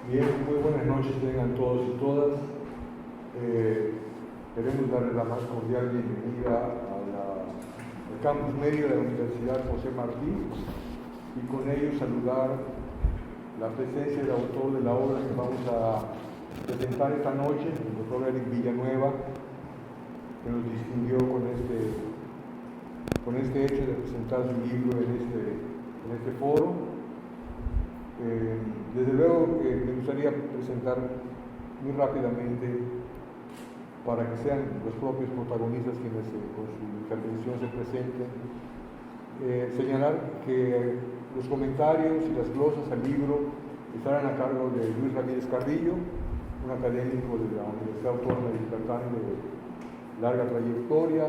Bien, muy buenas noches tengan todos y todas. Queremos darles la más cordial bienvenida al campus medio de la Universidad José Martí y con ello saludar la presencia del autor de la obra que vamos a presentar esta noche, el doctor Eric Villanueva, que nos distinguió con este hecho de presentar su libro en este foro. Desde luego me gustaría presentar muy rápidamente, para que sean los propios protagonistas quienes con su intervención se presenten, señalar que los comentarios y las glosas al libro estarán a cargo de Luis Ramírez Carrillo, un académico de la Universidad Autónoma de Yucatán de larga trayectoria,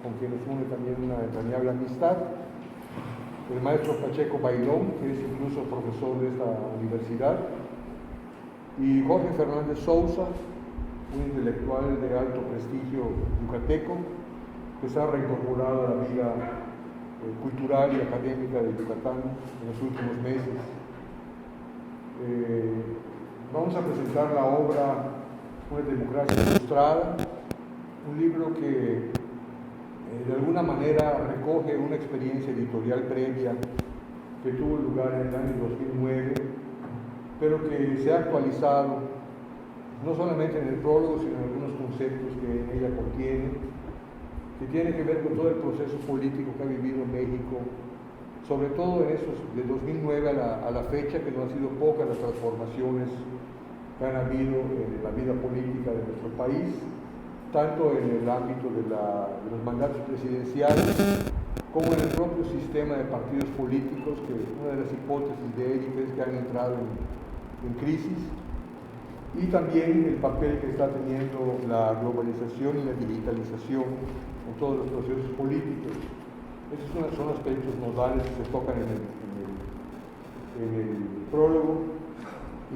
con quien nos une también una entrañable amistad. El maestro Pacheco Bailón, que es incluso profesor de esta universidad, y Jorge Fernández Sousa, un intelectual de alto prestigio yucateco, que se ha reincorporado a la vida cultural y académica de Yucatán en los últimos meses. Vamos a presentar la obra Una democracia ilustrada, un libro que de alguna manera recoge una experiencia editorial previa que tuvo lugar en el año 2009, pero que se ha actualizado no solamente en el prólogo, sino en algunos conceptos que en ella contiene, que tiene que ver con todo el proceso político que ha vivido México, sobre todo en esos de 2009 a la fecha, que no han sido pocas las transformaciones que han habido en la vida política de nuestro país, tanto en el ámbito de los mandatos presidenciales como en el propio sistema de partidos políticos, que una de las hipótesis de Eric es que han entrado en crisis, y también el papel que está teniendo la globalización y la digitalización en todos los procesos políticos. Esos son aspectos nodales que se tocan en el prólogo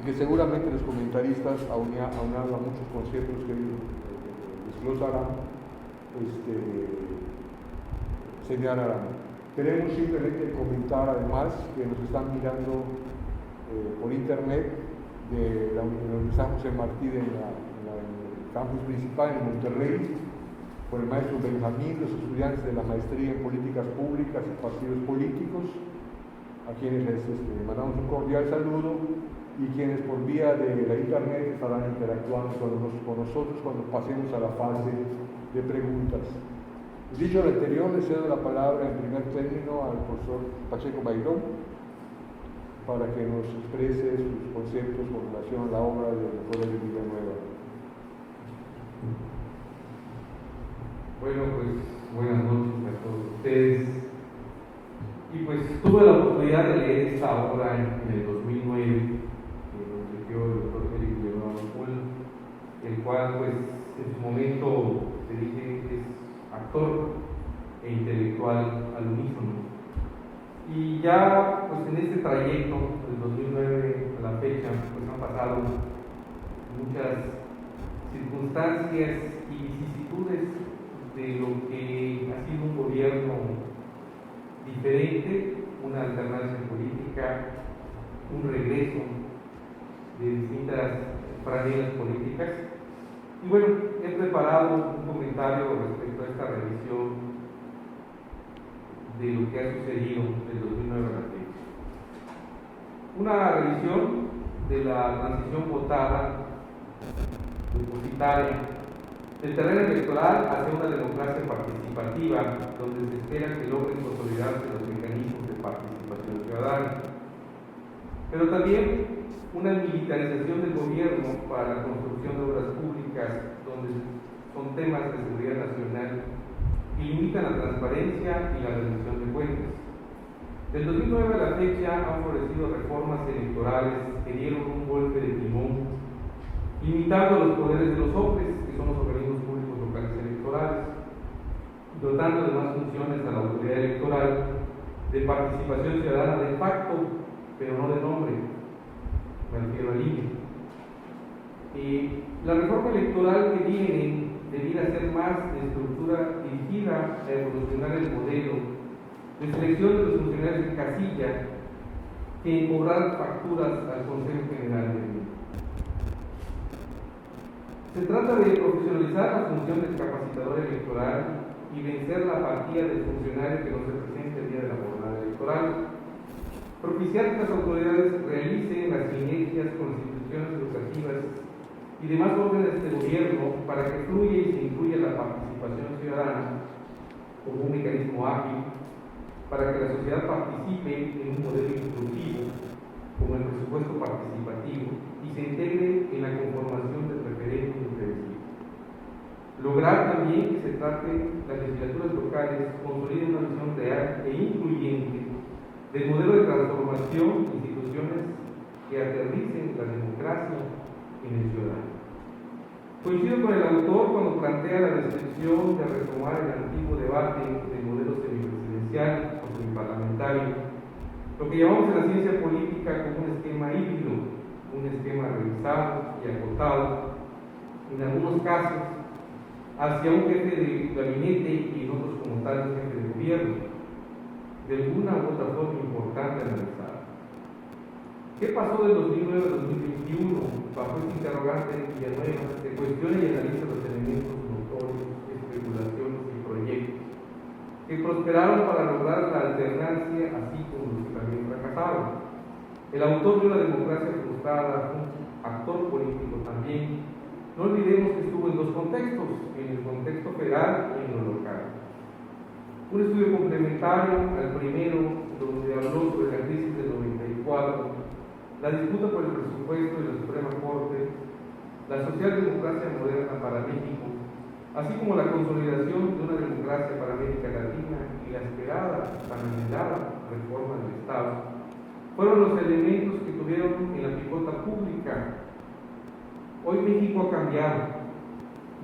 y que seguramente los comentaristas, aunado a muchos conceptos que desglosarán, señalarán. Queremos simplemente comentar además que nos están mirando por internet de la Universidad José Martí en el campus principal en Monterrey, por el maestro Benjamín, los estudiantes de la maestría en políticas públicas y partidos políticos, a quienes les mandamos un cordial saludo, y quienes por vía de la internet estarán interactuando con nosotros cuando pasemos a la fase de preguntas. Dicho lo anterior, le cedo la palabra en primer término al profesor Pacheco Bailón para que nos exprese sus conceptos con relación a la obra del doctor Eric Villanueva. Bueno, pues buenas noches a todos ustedes. Y pues tuve la oportunidad de leer esta obra en el 2009, el doctor Eric Villanueva, el cual pues en su momento se dice es actor e intelectual al unísono. Y ya pues en este trayecto del 2009 a la fecha pues han pasado muchas circunstancias y vicisitudes de lo que ha sido un gobierno diferente, una alternancia política, un regreso de distintas franelas políticas. Y bueno, he preparado un comentario respecto a esta revisión de lo que ha sucedido del 2009 a la fecha. Una revisión de la transición votada, depositaria, del terreno electoral hacia una democracia participativa, donde se espera que logren consolidarse los mecanismos de participación ciudadana. Pero también una militarización del gobierno para la construcción de obras públicas, donde son temas de seguridad nacional que limitan la transparencia y la rendición de cuentas. Del 2009 a la fecha han florecido reformas electorales que dieron un golpe de timón, limitando los poderes de los hombres, que son los organismos públicos locales electorales, dotando de más funciones a la autoridad electoral de participación ciudadana de facto, pero no de nombre. Me refiero al INE. La reforma electoral que viene debiera ser más de estructura dirigida a evolucionar el modelo de selección de los funcionarios en casilla que en cobrar facturas al Consejo General de Minas. Se trata de profesionalizar la función del capacitador electoral y vencer la apatía del funcionario que no se presente el día de la jornada electoral. Propiciar que las autoridades realicen las sinergias con las instituciones educativas y demás órdenes de gobierno para que fluya y se incluya la participación ciudadana como un mecanismo ágil para que la sociedad participe en un modelo inclusivo como el presupuesto participativo y se integre en la conformación del referéndum previsible. Lograr también que se trate las legislaturas locales consoliden una visión real e incluyente del modelo de transformación de instituciones que aterricen la democracia en el ciudadano. Coincido con el autor cuando plantea la descripción de retomar el antiguo debate del modelo semipresidencial o semiparlamentario, lo que llamamos en la ciencia política como un esquema híbrido, un esquema revisado y acotado, en algunos casos, hacia un jefe de gabinete y en otros como tal un jefe de gobierno, de alguna u otra forma importante analizar. ¿Qué pasó del 2009 al 2021 bajo este interrogante de Villanueva? Se cuestiona y analiza los elementos notorios, especulaciones y proyectos que prosperaron para lograr la alternancia, así como los que también fracasaron. El autor de una democracia frustrada, un actor político también. No olvidemos que estuvo en dos contextos, en el contexto federal y en lo local. Un estudio complementario al primero, donde habló sobre la crisis del 94, la disputa por el presupuesto de la Suprema Corte, la socialdemocracia moderna para México, así como la consolidación de una democracia para América Latina y la esperada, tan anhelada reforma del Estado, fueron los elementos que tuvieron en la picota pública. Hoy México ha cambiado,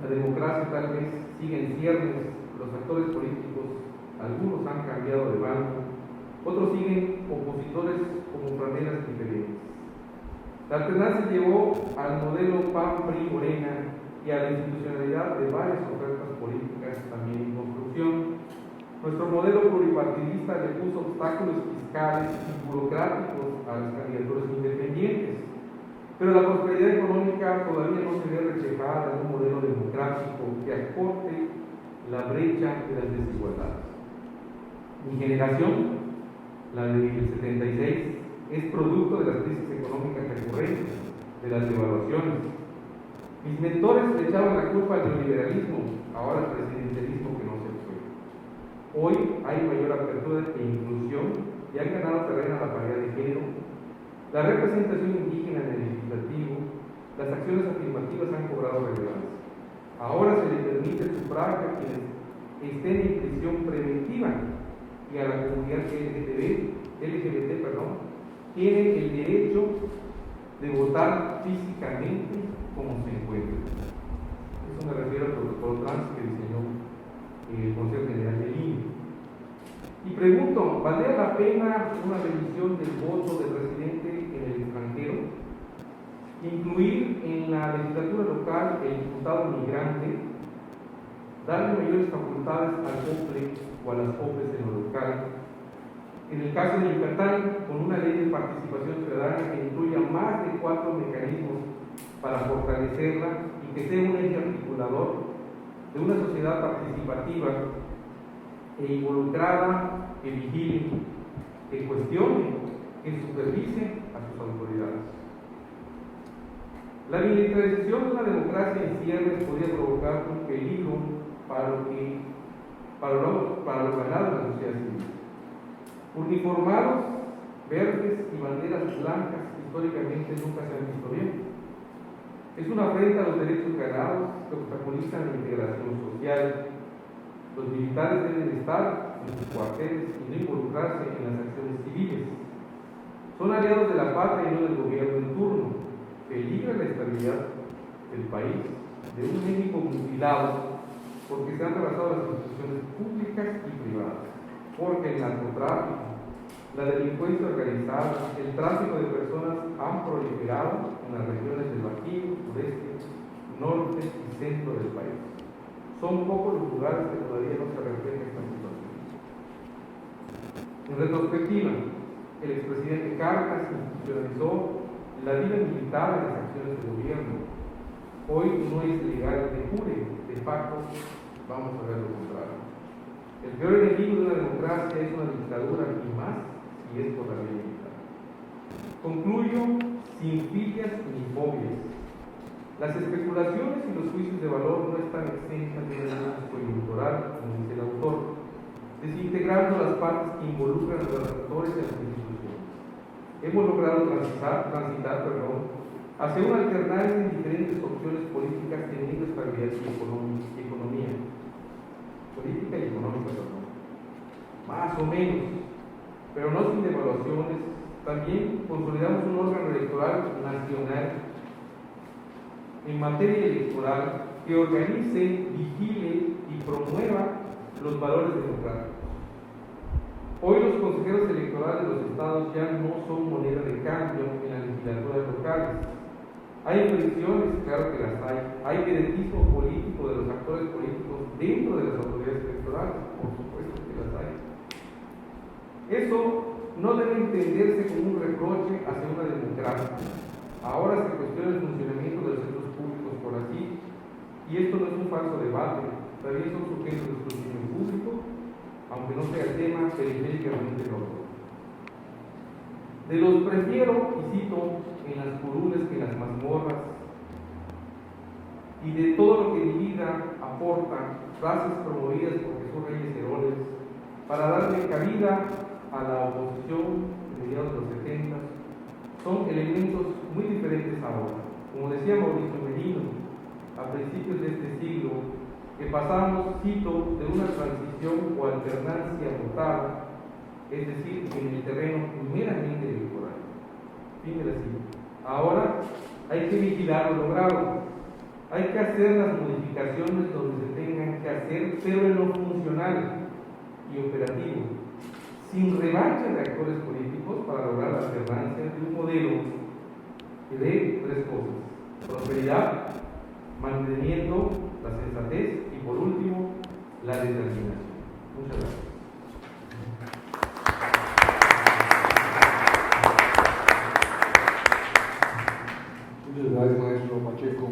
la democracia tal vez sigue en ciernes, los actores políticos, algunos han cambiado de bando, otros siguen opositores como franelas diferentes. La alternancia llevó al modelo PAN-PRI-Morena y a la institucionalidad de varias ofertas políticas también en construcción. Nuestro modelo pluripartidista le puso obstáculos fiscales y burocráticos a las candidaturas independientes, pero la prosperidad económica todavía no se ve reflejada en un modelo democrático que acorte la brecha de las desigualdades. Mi generación, la del 76, es producto de las crisis económicas recurrentes, de las devaluaciones. Mis mentores le echaban la culpa al neoliberalismo, ahora al presidencialismo que no se fue. Hoy hay mayor apertura e inclusión y han ganado terreno a la paridad de género, la representación indígena en el legislativo, las acciones afirmativas han cobrado relevancia. Ahora se le permite el sufragio a quienes estén en prisión preventiva y a la comunidad LGBT, tiene el derecho de votar físicamente como se encuentre. Eso me refiero al protocolo trans que diseñó el Consejo General del INE. Y pregunto, ¿valdría la pena una revisión del voto del residente en el extranjero? Incluir en la legislatura local el diputado migrante, darle mayores facultades al OPLE o a las OPLES en lo local. En el caso de Yucatán, con una ley de participación ciudadana que incluya más de 4 mecanismos para fortalecerla y que sea un eje articulador de una sociedad participativa e involucrada, que vigile, que cuestione, que supervise a sus autoridades. La militarización de una democracia en ciernes podría provocar un peligro para los ganados de la sociedad civil. Uniformados, verdes y banderas blancas históricamente nunca se han visto bien. Es una afrenta a los derechos ganados que obstaculizan la integración social. Los militares deben estar en sus cuarteles y no involucrarse en las acciones civiles. Son aliados de la patria y no del gobierno en turno. Peligra la estabilidad del país, de un México mutilado, porque se han rebasado las instituciones públicas y privadas. Porque el narcotráfico, la delincuencia organizada, el tráfico de personas han proliferado en las regiones del Bajío, sureste, norte y centro del país. Son pocos los lugares que todavía no se refleja esta situación. En retrospectiva, el expresidente Cárdenas institucionalizó la vida militar en las acciones de gobierno. Hoy no es legal de jure, de facto vamos a ver lo contrario. El peor enemigo de una democracia es una dictadura, y más si es por la ley militar. Concluyo sin filias ni fobias. Las especulaciones y los juicios de valor no están exentas de un análisis coyuntural, como dice el autor, desintegrando las partes que involucran a los actores de las instituciones. Hemos logrado transitar hacia una alternancia en diferentes opciones políticas teniendo estabilidad y economía. Política y económica, más o menos, pero no sin devaluaciones. También consolidamos un órgano electoral nacional en materia electoral que organice, vigile y promueva los valores democráticos. Hoy los consejeros electorales de los estados ya no son moneda de cambio en las legislaturas locales. Hay infracciones, claro que las hay vedetismo político de los actores políticos dentro de las autoridades electorales, por supuesto que las hay. Eso no debe entenderse como un reproche hacia una democracia. Ahora se cuestiona el funcionamiento de los centros públicos por así, y esto no es un falso debate, también son sujetos de escrutinio público, aunque no sea el tema periféricamente lógico. De los prefiero, y cito, en las curules que en las mazmorras, y de todo lo que mi vida aporta, frases promovidas por Jesús Reyes Heroles, para darle cabida a la oposición de mediados de los 70, son elementos muy diferentes ahora. Como decía Mauricio Merino, a principios de este siglo, que pasamos, cito, de una transición o alternancia votada, es decir, en el terreno meramente electoral. Fin de la cita. Ahora hay que vigilar lo logrado. Hay que hacer las modificaciones donde se tengan que hacer, pero en lo funcional y operativo, sin revancha de actores políticos para lograr la alternancia de un modelo que dé tres cosas: prosperidad, mantenimiento, la sensatez y por último, la determinación. Muchas gracias. Muchas gracias, maestro Pacheco.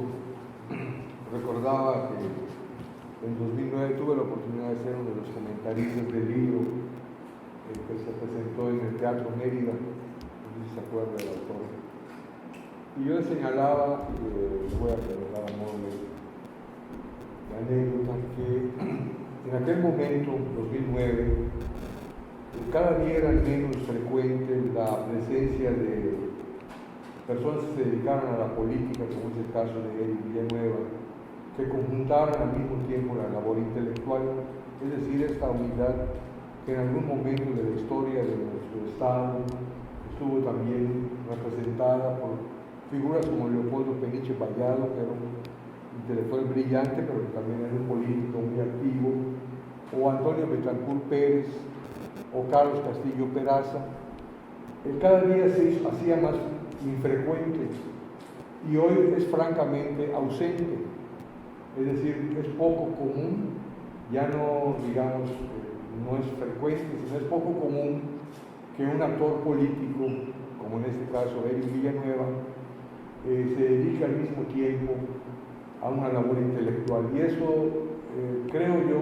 Recordaba que en 2009 tuve la oportunidad de ser uno de los comentaristas del libro que se presentó en el Teatro Mérida, no sé si se acuerda del autor. Y yo le señalaba, voy a recordar a modo de anécdota, que en aquel momento, 2009, cada día era menos frecuente la presencia de personas que se dedicaron a la política, como es el caso de Eric Villanueva, que conjuntaron al mismo tiempo la labor intelectual, es decir, esta unidad que en algún momento de la historia de nuestro Estado estuvo también representada por figuras como Leopoldo Peniche Vallado, que era un intelectual brillante, pero que también era un político muy activo, o Antonio Betancourt Pérez, o Carlos Castillo Peraza. Cada día se hacía más infrecuente y hoy es francamente ausente, es decir, es poco común, ya no, digamos, no es frecuente, sino es poco común que un actor político, como en este caso Eric Villanueva, se dedique al mismo tiempo a una labor intelectual. Y eso creo yo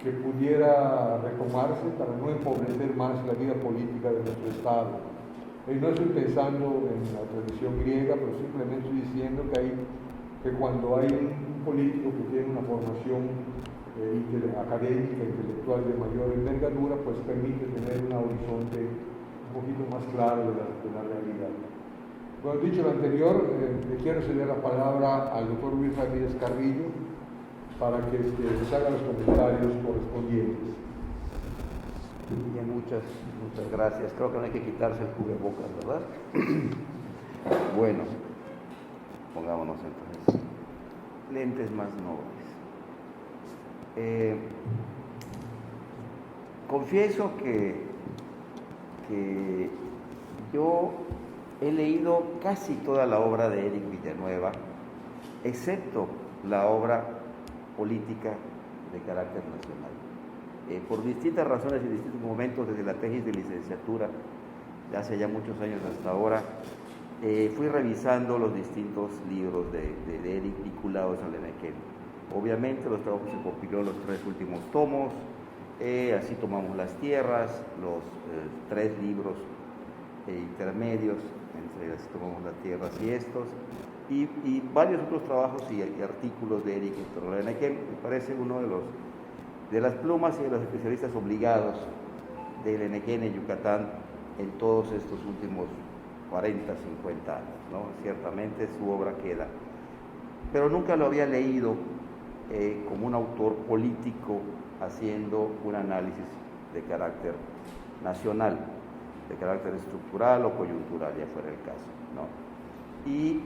que pudiera retomarse para no empobrecer más la vida política de nuestro Estado. No estoy pensando en la tradición griega, pero simplemente estoy diciendo que cuando hay un político que tiene una formación académica, intelectual de mayor envergadura, pues permite tener un horizonte un poquito más claro de la realidad. Bueno, dicho lo anterior, le quiero ceder la palabra al doctor Luis Ramírez Carrillo para que les haga los comentarios correspondientes. Bien, muchas gracias. Creo que no hay que quitarse el cubrebocas, ¿verdad? Bueno, pongámonos entonces lentes más nobles. Confieso que yo he leído casi toda la obra de Eric Villanueva, excepto la obra política de carácter nacional. por distintas razones y distintos momentos, desde la tesis de licenciatura, de hace ya muchos años hasta ahora, fui revisando los distintos libros de Eric vinculados al Enequén. Obviamente los trabajos se compiló en los 3 últimos tomos, así tomamos las tierras, los 3 libros intermedios, entre así tomamos las tierras y estos, y varios otros trabajos y artículos de Eric en torno al Enequén. Me parece uno de las plumas y de los especialistas obligados del Enequén en Yucatán en todos estos últimos 40, 50 años, ¿no? Ciertamente su obra queda, pero nunca lo había leído como un autor político haciendo un análisis de carácter nacional, de carácter estructural o coyuntural, ya fuera el caso, ¿no? Y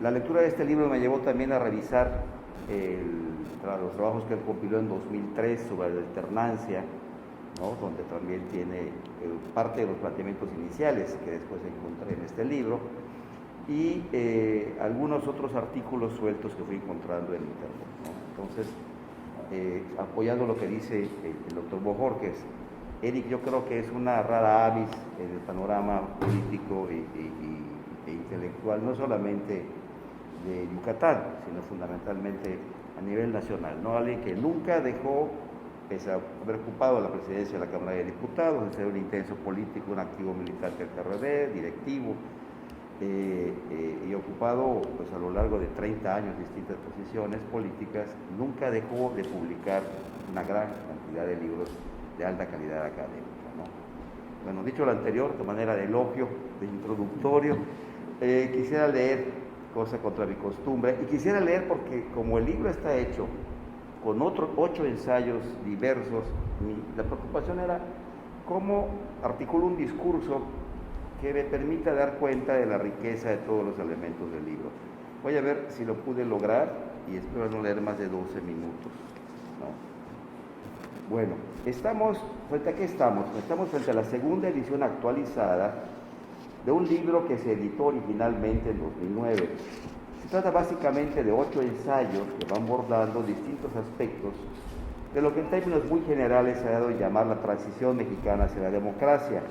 la lectura de este libro me llevó también a revisar los trabajos que él compiló en 2003 sobre la alternancia, ¿no? Donde también tiene parte de los planteamientos iniciales que después encontré en este libro, y algunos otros artículos sueltos que fui encontrando en internet, ¿no? Entonces, apoyando lo que dice el doctor Bojorquez, Eric yo creo que es una rara avis en el panorama político e intelectual, no solamente de Yucatán, sino fundamentalmente a nivel nacional, ¿no? Alguien que nunca dejó, pese a haber ocupado la presidencia de la Cámara de Diputados, de ser un intenso político, un activo militar del PRD, directivo, y ocupado pues, a lo largo de 30 años distintas posiciones políticas, nunca dejó de publicar una gran cantidad de libros de alta calidad académica, ¿no? Bueno, dicho lo anterior, de manera de elogio, de introductorio, quisiera leer, cosa contra mi costumbre, y quisiera leer porque como el libro está hecho con otros 8 ensayos diversos, la preocupación era cómo articulo un discurso que me permita dar cuenta de la riqueza de todos los elementos del libro. Voy a ver si lo pude lograr y espero no leer más de 12 minutos, ¿no? Bueno, estamos frente a la segunda edición actualizada de un libro que se editó originalmente en 2009. Se trata básicamente de 8 ensayos que van abordando distintos aspectos de lo que en términos muy generales se ha dado a llamar la transición mexicana hacia la democracia.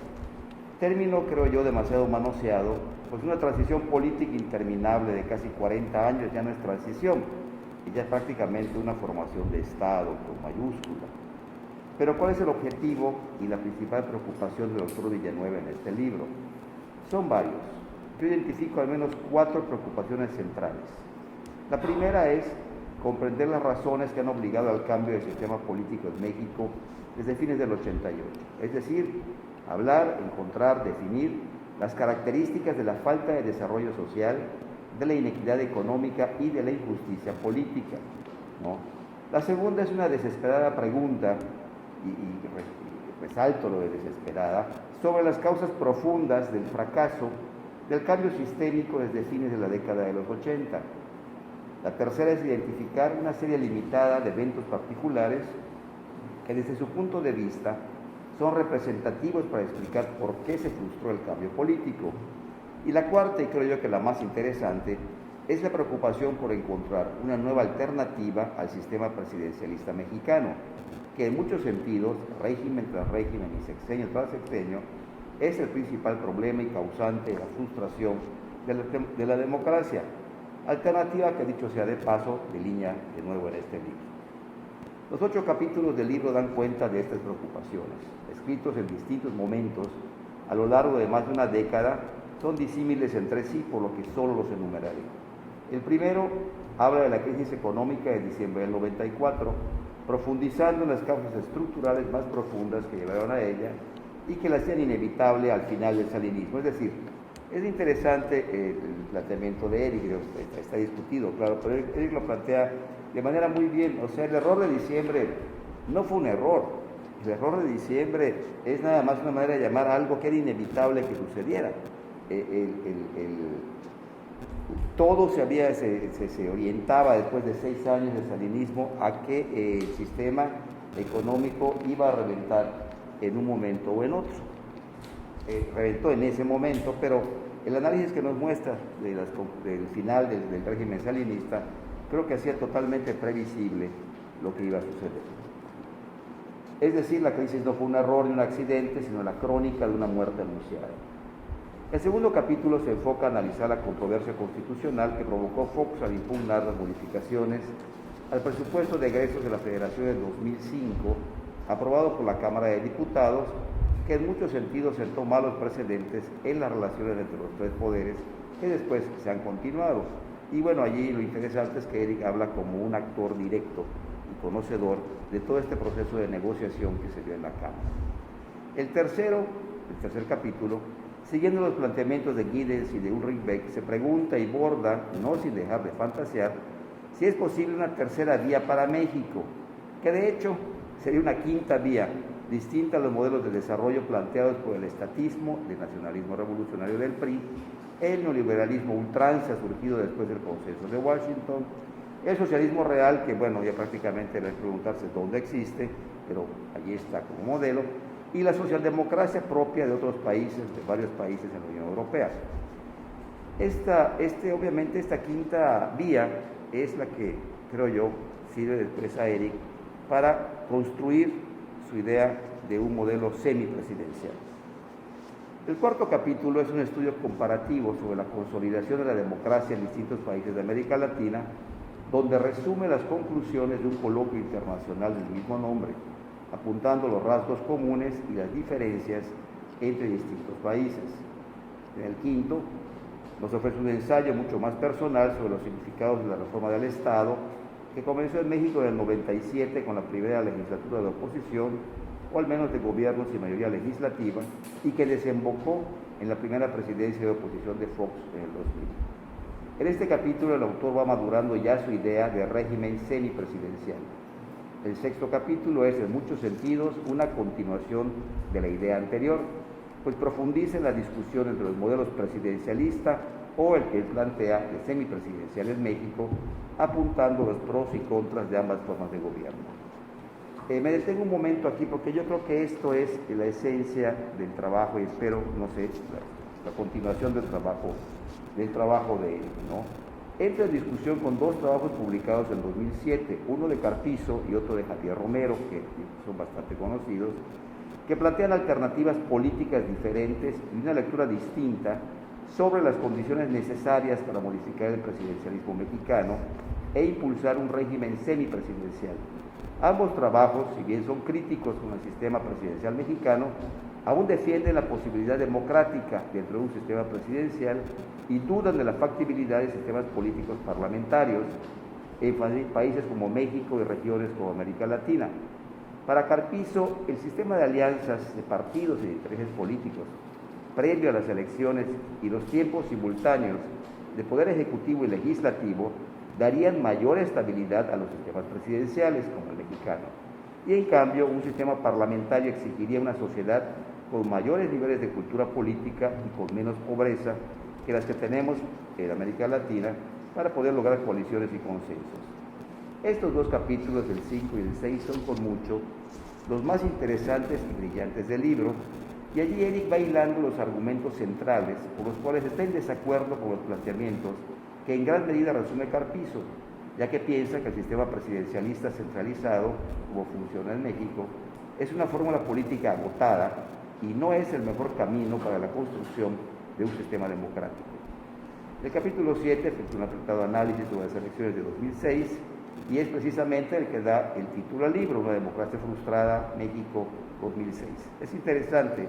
Término, creo yo, demasiado manoseado, pues una transición política interminable de casi 40 años ya no es transición, y ya es prácticamente una formación de Estado con mayúscula. Pero ¿cuál es el objetivo y la principal preocupación del doctor Villanueva en este libro? Son varios. Yo identifico al menos 4 preocupaciones centrales. La primera es comprender las razones que han obligado al cambio del sistema político en México desde fines del 88. Es decir, hablar, encontrar, definir las características de la falta de desarrollo social, de la inequidad económica y de la injusticia política, ¿no? La segunda es una desesperada pregunta, y resalto lo de desesperada, sobre las causas profundas del fracaso del cambio sistémico desde fines de la década de los 80. La tercera es identificar una serie limitada de eventos particulares que desde su punto de vista son representativos para explicar por qué se frustró el cambio político. Y la cuarta, y creo yo que la más interesante, es la preocupación por encontrar una nueva alternativa al sistema presidencialista mexicano, que en muchos sentidos, régimen tras régimen y sexenio tras sexenio, es el principal problema y causante de la frustración de la democracia. Alternativa que, dicho sea de paso, delinea de nuevo en este libro. Los 8 capítulos del libro dan cuenta de estas preocupaciones, escritos en distintos momentos a lo largo de más de una década, son disímiles entre sí, por lo que solo los enumeraré. El primero habla de la crisis económica de diciembre del 94, profundizando en las causas estructurales más profundas que llevaron a ella y que la hacían inevitable al final del salinismo. Es decir, es interesante el planteamiento de Eric, está discutido, claro, pero Eric lo plantea de manera muy bien. O sea, el error de diciembre no fue un error. El error de diciembre es nada más una manera de llamar a algo que era inevitable que sucediera. Todo se orientaba después de 6 años de salinismo a que el sistema económico iba a reventar en un momento o en otro. Reventó en ese momento, pero el análisis que nos muestra del final del régimen salinista creo que hacía totalmente previsible lo que iba a suceder. Es decir, la crisis no fue un error ni un accidente, sino la crónica de una muerte anunciada. El segundo capítulo se enfoca a analizar la controversia constitucional que provocó Fox al impugnar las modificaciones al presupuesto de egresos de la Federación en 2005, aprobado por la Cámara de Diputados, que en muchos sentidos sentó malos precedentes en las relaciones entre los tres poderes que después se han continuado. Y bueno, allí lo interesante es que Eric habla como un actor directo y conocedor de todo este proceso de negociación que se dio en la Cámara. El tercer capítulo, siguiendo los planteamientos de Giddens y de Ulrich Beck, se pregunta y borda, no sin dejar de fantasear, si es posible una tercera vía para México, que de hecho sería una quinta vía, distinta a los modelos de desarrollo planteados por el estatismo, el nacionalismo revolucionario del PRI, el neoliberalismo ultranza surgido después del consenso de Washington, el socialismo real, que bueno, ya prácticamente debe preguntarse dónde existe, pero allí está como modelo, y la socialdemocracia propia de otros países, de varios países en la Unión Europea. Obviamente esta quinta vía es la que, creo yo, sirve después a Eric para construir su idea de un modelo semipresidencial. El cuarto capítulo es un estudio comparativo sobre la consolidación de la democracia en distintos países de América Latina, donde resume las conclusiones de un coloquio internacional del mismo nombre, apuntando los rasgos comunes y las diferencias entre distintos países. En el quinto, nos ofrece un ensayo mucho más personal sobre los significados de la reforma del Estado, que comenzó en México en el 97 con la primera legislatura de oposición, o al menos de gobiernos y mayoría legislativa, y que desembocó en la primera presidencia de oposición de Fox en el 2000. En este capítulo el autor va madurando ya su idea de régimen semipresidencial. El sexto capítulo es, en muchos sentidos, una continuación de la idea anterior, pues profundiza en la discusión entre los modelos presidencialista o el que él plantea de semipresidencial en México, apuntando los pros y contras de ambas formas de gobierno. Me detengo un momento aquí porque yo creo que esto es la esencia del trabajo y espero, la continuación del trabajo de él, ¿no? Entra en discusión con dos trabajos publicados en 2007, uno de Carpizo y otro de Javier Romero, que son bastante conocidos, que plantean alternativas políticas diferentes y una lectura distinta sobre las condiciones necesarias para modificar el presidencialismo mexicano e impulsar un régimen semipresidencial. Ambos trabajos, si bien son críticos con el sistema presidencial mexicano, aún defienden la posibilidad democrática dentro de un sistema presidencial y dudan de la factibilidad de sistemas políticos parlamentarios en países como México y regiones como América Latina. Para Carpizo, el sistema de alianzas de partidos y de intereses políticos previo a las elecciones y los tiempos simultáneos de poder ejecutivo y legislativo darían mayor estabilidad a los sistemas presidenciales como el mexicano. Y en cambio, un sistema parlamentario exigiría una sociedad con mayores niveles de cultura política y con menos pobreza que las que tenemos en América Latina para poder lograr coaliciones y consensos. Estos dos capítulos, del 5 y del 6, son con mucho los más interesantes y brillantes del libro, y allí Eric va hilando los argumentos centrales por los cuales está en desacuerdo con los planteamientos que en gran medida resume Carpizo, ya que piensa que el sistema presidencialista centralizado, como funciona en México, es una fórmula política agotada y no es el mejor camino para la construcción de un sistema democrático. El capítulo 7 efectúa un apretado análisis sobre las elecciones de 2006 y es precisamente el que da el título al libro, Una democracia frustrada, México 2006. Es interesante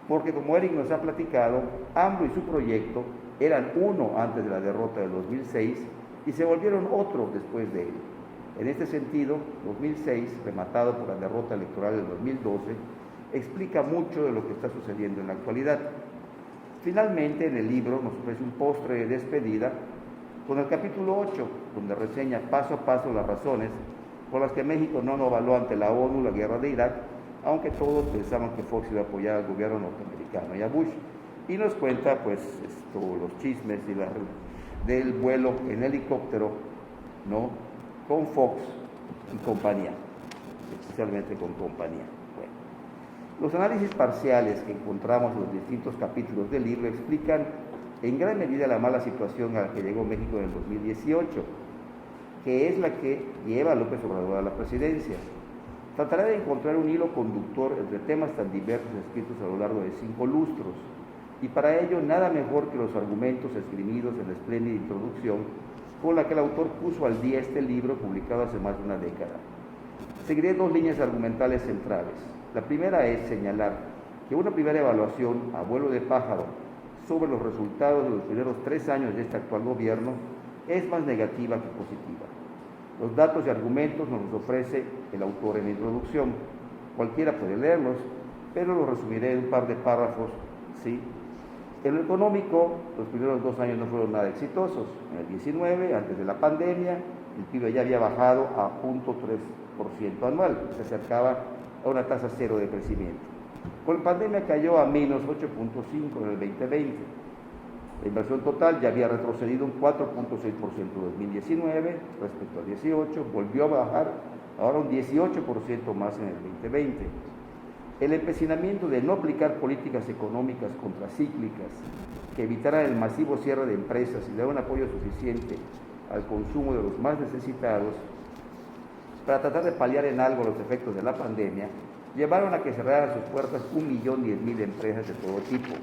porque, como Eric nos ha platicado, AMLO y su proyecto eran uno antes de la derrota del 2006 y se volvieron otro después de él. En este sentido, 2006, rematado por la derrota electoral del 2012, explica mucho de lo que está sucediendo en la actualidad. Finalmente, en el libro nos ofrece un postre de despedida con el capítulo 8, donde reseña paso a paso las razones por las que México no avaló ante la ONU la guerra de Irak, aunque todos pensaban que Fox iba a apoyar al gobierno norteamericano y a Bush. Y nos cuenta pues los chismes y del vuelo en helicóptero, ¿no?, con Fox y compañía, especialmente con compañía. Bueno, los análisis parciales que encontramos en los distintos capítulos del libro explican en gran medida la mala situación a la que llegó México en el 2018, que es la que lleva a López Obrador a la presidencia. Trataré de encontrar un hilo conductor entre temas tan diversos escritos a lo largo de 5 lustros, y para ello nada mejor que los argumentos esgrimidos en la espléndida introducción con la que el autor puso al día este libro publicado hace más de una década. Seguiré 2 líneas argumentales centrales. La primera es señalar que una primera evaluación a vuelo de pájaro sobre los resultados de los primeros 3 años de este actual gobierno es más negativa que positiva. Los datos y argumentos nos los ofrece el autor en la introducción. Cualquiera puede leerlos, pero los resumiré en un par de párrafos, ¿sí? En lo económico, los primeros 2 años no fueron nada exitosos. En el 19, antes de la pandemia, el PIB ya había bajado a 0.3% anual, se acercaba a una tasa cero de crecimiento. Con la pandemia cayó a menos 8.5 en el 2020. La inversión total ya había retrocedido un 4.6% en 2019 respecto al 18, volvió a bajar ahora un 18% más en el 2020. El empecinamiento de no aplicar políticas económicas contracíclicas que evitaran el masivo cierre de empresas y dar un apoyo suficiente al consumo de los más necesitados para tratar de paliar en algo los efectos de la pandemia, llevaron a que cerraran sus puertas 1.010.000 empresas de todo tipo,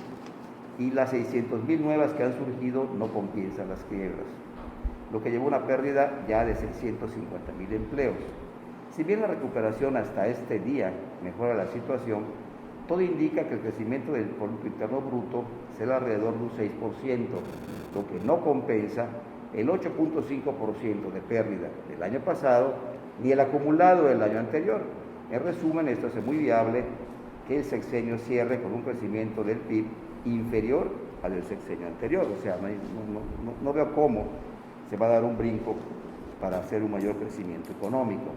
y las 600.000 nuevas que han surgido no compensan las quiebras, lo que llevó a una pérdida ya de 650.000 empleos. Si bien la recuperación hasta este día mejora la situación, todo indica que el crecimiento del Producto Interno Bruto será alrededor de un 6%, lo que no compensa el 8.5% de pérdida del año pasado ni el acumulado del año anterior. En resumen, esto hace muy viable que el sexenio cierre con un crecimiento del PIB inferior al del sexenio anterior. O sea, no veo cómo se va a dar un brinco para hacer un mayor crecimiento económico.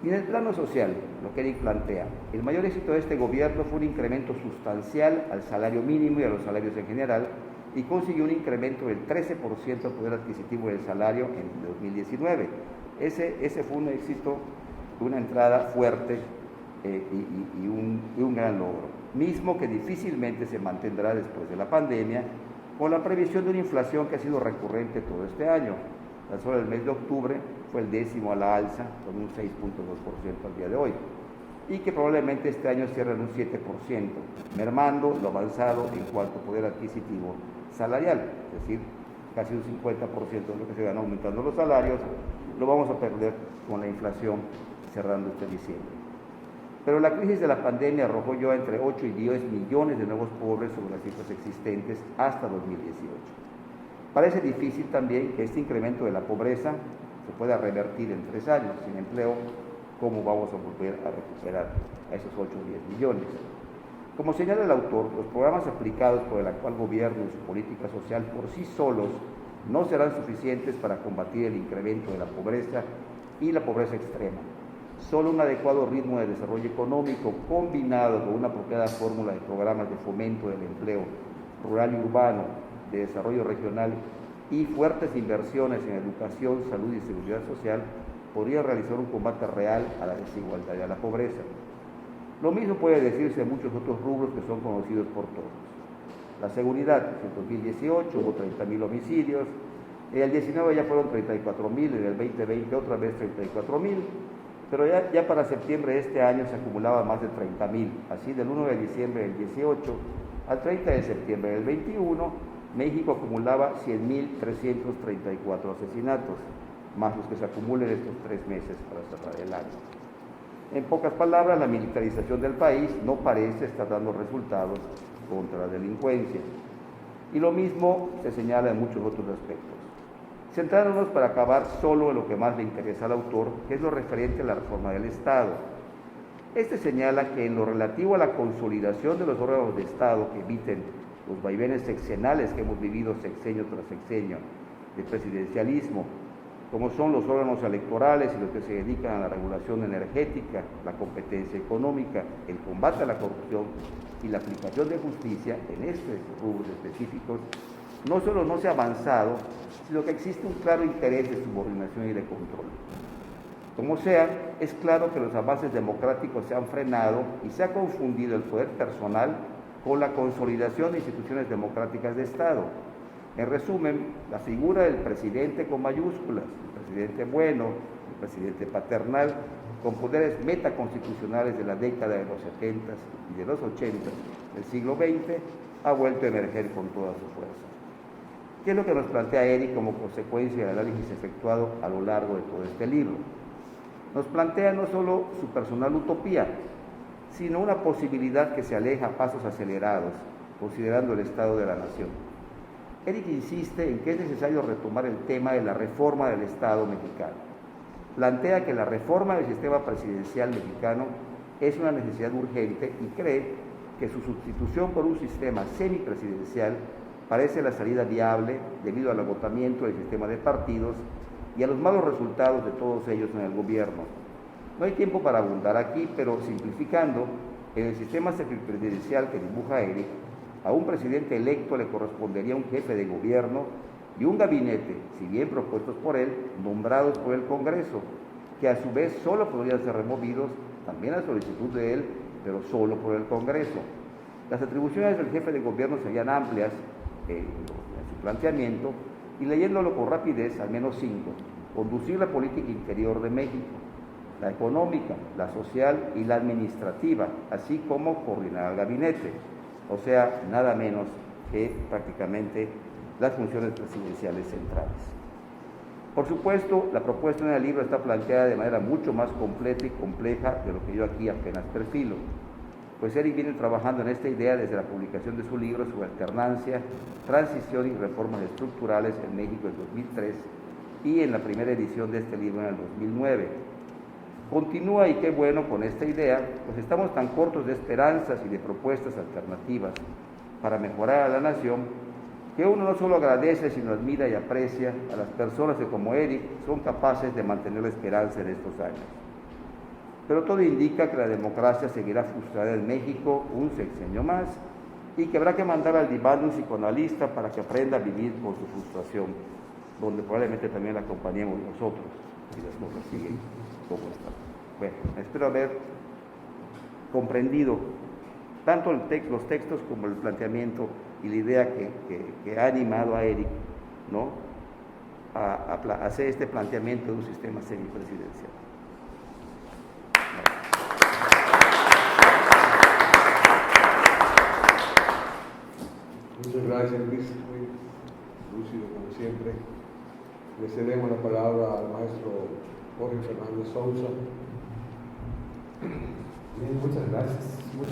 Y en el plano social, lo que Eric plantea, el mayor éxito de este gobierno fue un incremento sustancial al salario mínimo y a los salarios en general, y consiguió un incremento del 13% del poder adquisitivo del salario en 2019. Ese fue un éxito, una entrada fuerte y un gran logro, mismo que difícilmente se mantendrá después de la pandemia, con la previsión de una inflación que ha sido recurrente todo este año. Tan solo el mes de octubre fue el 10º a la alza, con un 6.2% al día de hoy, y que probablemente este año cierre en un 7%, mermando lo avanzado en cuanto a poder adquisitivo salarial, es decir, casi un 50% de lo que se van aumentando los salarios, lo vamos a perder con la inflación cerrando este diciembre. Pero la crisis de la pandemia arrojó ya entre 8 y 10 millones de nuevos pobres sobre las cifras existentes hasta 2018. Parece difícil también que este incremento de la pobreza se pueda revertir en 3 años. Sin empleo, ¿cómo vamos a volver a recuperar a esos 8 o 10 millones? Como señala el autor, los programas aplicados por el actual gobierno en su política social por sí solos no serán suficientes para combatir el incremento de la pobreza y la pobreza extrema. Solo un adecuado ritmo de desarrollo económico combinado con una apropiada fórmula de programas de fomento del empleo rural y urbano, de desarrollo regional y fuertes inversiones en educación, salud y seguridad social podría realizar un combate real a la desigualdad y a la pobreza. Lo mismo puede decirse de muchos otros rubros que son conocidos por todos. La seguridad, en 2018 hubo 30.000 homicidios, en el 19 ya fueron 34.000, en el 2020 otra vez 34.000, pero ya para septiembre de este año se acumulaba más de 30.000. Así, del 1 de diciembre del 18 al 30 de septiembre del 21, México acumulaba 100.334 asesinatos, más los que se acumulen estos 3 meses para cerrar el año. En pocas palabras, la militarización del país no parece estar dando resultados contra la delincuencia. Y lo mismo se señala en muchos otros aspectos. Centrándonos para acabar solo en lo que más le interesa al autor, que es lo referente a la reforma del Estado. Este señala que en lo relativo a la consolidación de los órganos de Estado que eviten los vaivenes sexenales que hemos vivido sexenio tras sexenio de presidencialismo, como son los órganos electorales y los que se dedican a la regulación energética, la competencia económica, el combate a la corrupción y la aplicación de justicia en estos rubros específicos, no solo no se ha avanzado, sino que existe un claro interés de subordinación y de control. Como sea, es claro que los avances democráticos se han frenado y se ha confundido el poder personal con la consolidación de instituciones democráticas de Estado. En resumen, la figura del presidente con mayúsculas, el presidente bueno, el presidente paternal, con poderes metaconstitucionales de la década de los 70 y de los 80 del siglo XX, ha vuelto a emerger con toda su fuerza. ¿Qué es lo que nos plantea Eric como consecuencia del análisis efectuado a lo largo de todo este libro? Nos plantea no solo su personal utopía, sino una posibilidad que se aleja a pasos acelerados, considerando el estado de la nación. Eric insiste en que es necesario retomar el tema de la reforma del Estado mexicano. Plantea que la reforma del sistema presidencial mexicano es una necesidad urgente y cree que su sustitución por un sistema semipresidencial parece la salida viable debido al agotamiento del sistema de partidos y a los malos resultados de todos ellos en el gobierno. No hay tiempo para abundar aquí, pero simplificando, en el sistema semipresidencial que dibuja Eric, a un presidente electo le correspondería un jefe de gobierno y un gabinete, si bien propuestos por él, nombrados por el Congreso, que a su vez solo podrían ser removidos, también a solicitud de él, pero solo por el Congreso. Las atribuciones del jefe de gobierno serían amplias en su planteamiento, y leyéndolo con rapidez, al menos 5: conducir la política interior de México, la económica, la social y la administrativa, así como coordinar al gabinete, o sea, nada menos que prácticamente las funciones presidenciales centrales. Por supuesto, la propuesta en el libro está planteada de manera mucho más completa y compleja de lo que yo aquí apenas perfilo, pues Eric viene trabajando en esta idea desde la publicación de su libro sobre alternancia, transición y reformas estructurales en México en 2003 y en la primera edición de este libro en el 2009. Continúa, y qué bueno, con esta idea, pues estamos tan cortos de esperanzas y de propuestas alternativas para mejorar a la nación, que uno no solo agradece, sino admira y aprecia a las personas que, como Eric, son capaces de mantener la esperanza en estos años. Pero todo indica que la democracia seguirá frustrada en México un sexenio más y que habrá que mandar al diván un psicoanalista para que aprenda a vivir con su frustración, donde probablemente también la acompañemos nosotros, si las cosas siguen como están. Bueno, espero haber comprendido tanto los textos como el planteamiento y la idea que ha animado a Eric, ¿no?, a hacer este planteamiento de un sistema semipresidencial. Muchas gracias, Luis, muy lúcido como siempre. Le cedemos la palabra al maestro Jorge Fernández Sousa. Bien, muchas gracias por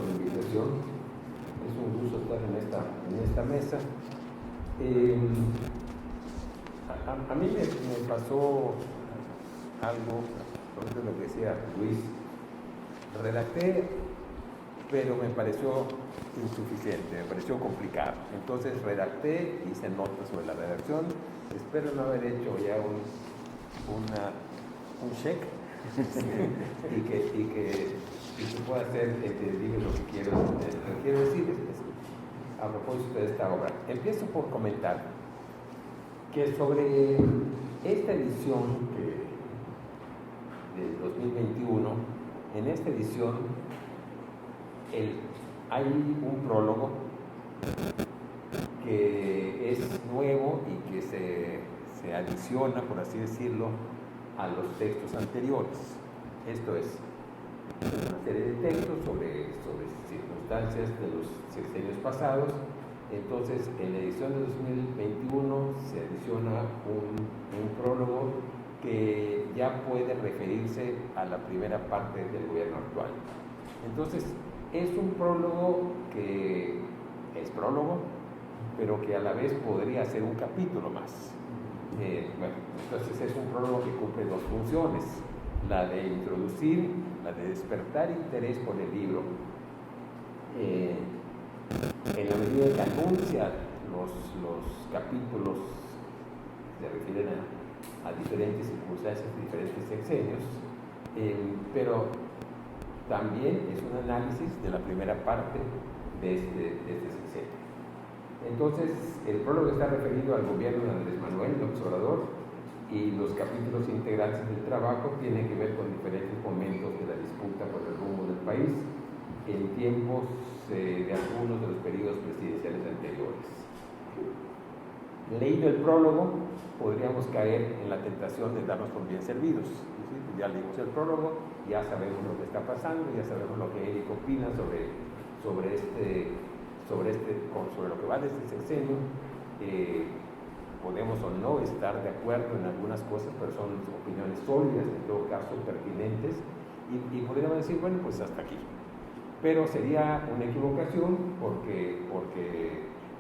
la invitación. Es un gusto estar en esta mesa. A mí me pasó algo, por ejemplo, lo que decía Luis. Redacté, pero me pareció insuficiente, me pareció complicado. Entonces redacté, hice notas sobre la redacción. Espero no haber hecho ya un check y que pueda ser entendible lo que quiero decir a propósito de esta obra. Empiezo por comentar que sobre esta edición del 2021, en esta edición hay un prólogo que es nuevo y que se adiciona, por así decirlo, a los textos anteriores. Esto es una serie de textos sobre circunstancias de los sexenios pasados. Entonces, en la edición de 2021 se adiciona un prólogo que ya puede referirse a la primera parte del gobierno actual. Entonces, es un prólogo que es prólogo, pero que a la vez podría ser un capítulo más. Entonces es un prólogo que cumple dos funciones: la de introducir, la de despertar interés por el libro, en la medida que anuncia los capítulos que se refieren a diferentes circunstancias, diferentes sexenios, pero también es un análisis de la primera parte de este sexenio. Entonces, el prólogo está referido al gobierno de Andrés Manuel López Obrador, y los capítulos integrantes del trabajo tienen que ver con diferentes momentos de la disputa por el rumbo del país en tiempos de algunos de los periodos presidenciales anteriores. Leído el prólogo, podríamos caer en la tentación de darnos por bien servidos. ¿sí? Ya leímos el prólogo, ya sabemos lo que está pasando, ya sabemos lo que Eric opina sobre lo que va de este sexenio. Podemos o no estar de acuerdo en algunas cosas, pero son opiniones sólidas, en todo caso pertinentes, y podríamos decir, bueno, pues hasta aquí. Pero sería una equivocación porque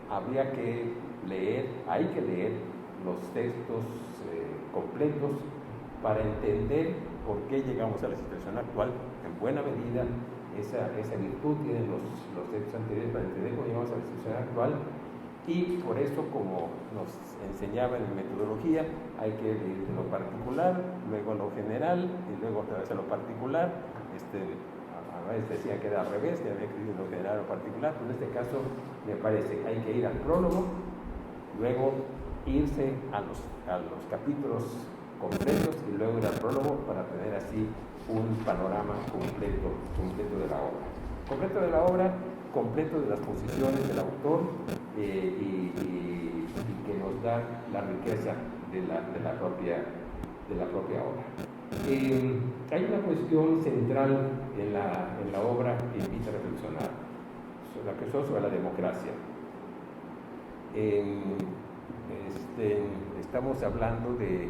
habría que leer, hay que leer los textos completos para entender por qué llegamos a la situación actual. En buena medida, esa virtud tienen los textos anteriores para entender cómo llegamos a la situación actual, y por eso, como nos enseñaba en metodología, hay que ir de lo particular, luego a lo general y luego otra vez a lo particular. A veces decía que era al revés, que había que ir de lo general a lo particular, pero en este caso me parece que hay que ir al prólogo, luego irse a los capítulos completos y luego ir al prólogo para tener así un panorama completo de la obra. Completo de la obra, completo de las posiciones del autor, y que nos da la riqueza de la propia obra. Hay una cuestión central en la obra que invita a reflexionar, sobre la democracia. Estamos hablando de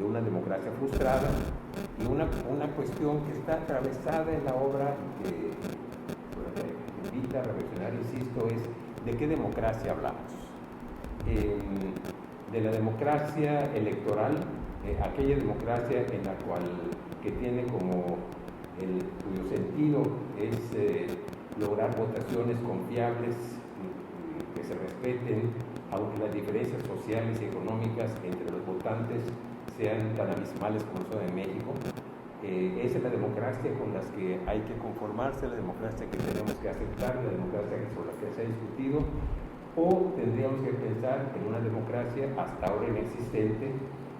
una democracia frustrada, y una cuestión que está atravesada en la obra y que invita a reflexionar, insisto, es ¿de qué democracia hablamos? De la democracia electoral, aquella democracia en la cual que tiene como cuyo sentido es lograr votaciones confiables, que se respeten, aunque las diferencias sociales y económicas entre los votantes sean tan abismales como son en México. Esa es la democracia con la que hay que conformarse, la democracia que tenemos que aceptar, la democracia sobre la que se ha discutido, o tendríamos que pensar en una democracia hasta ahora inexistente,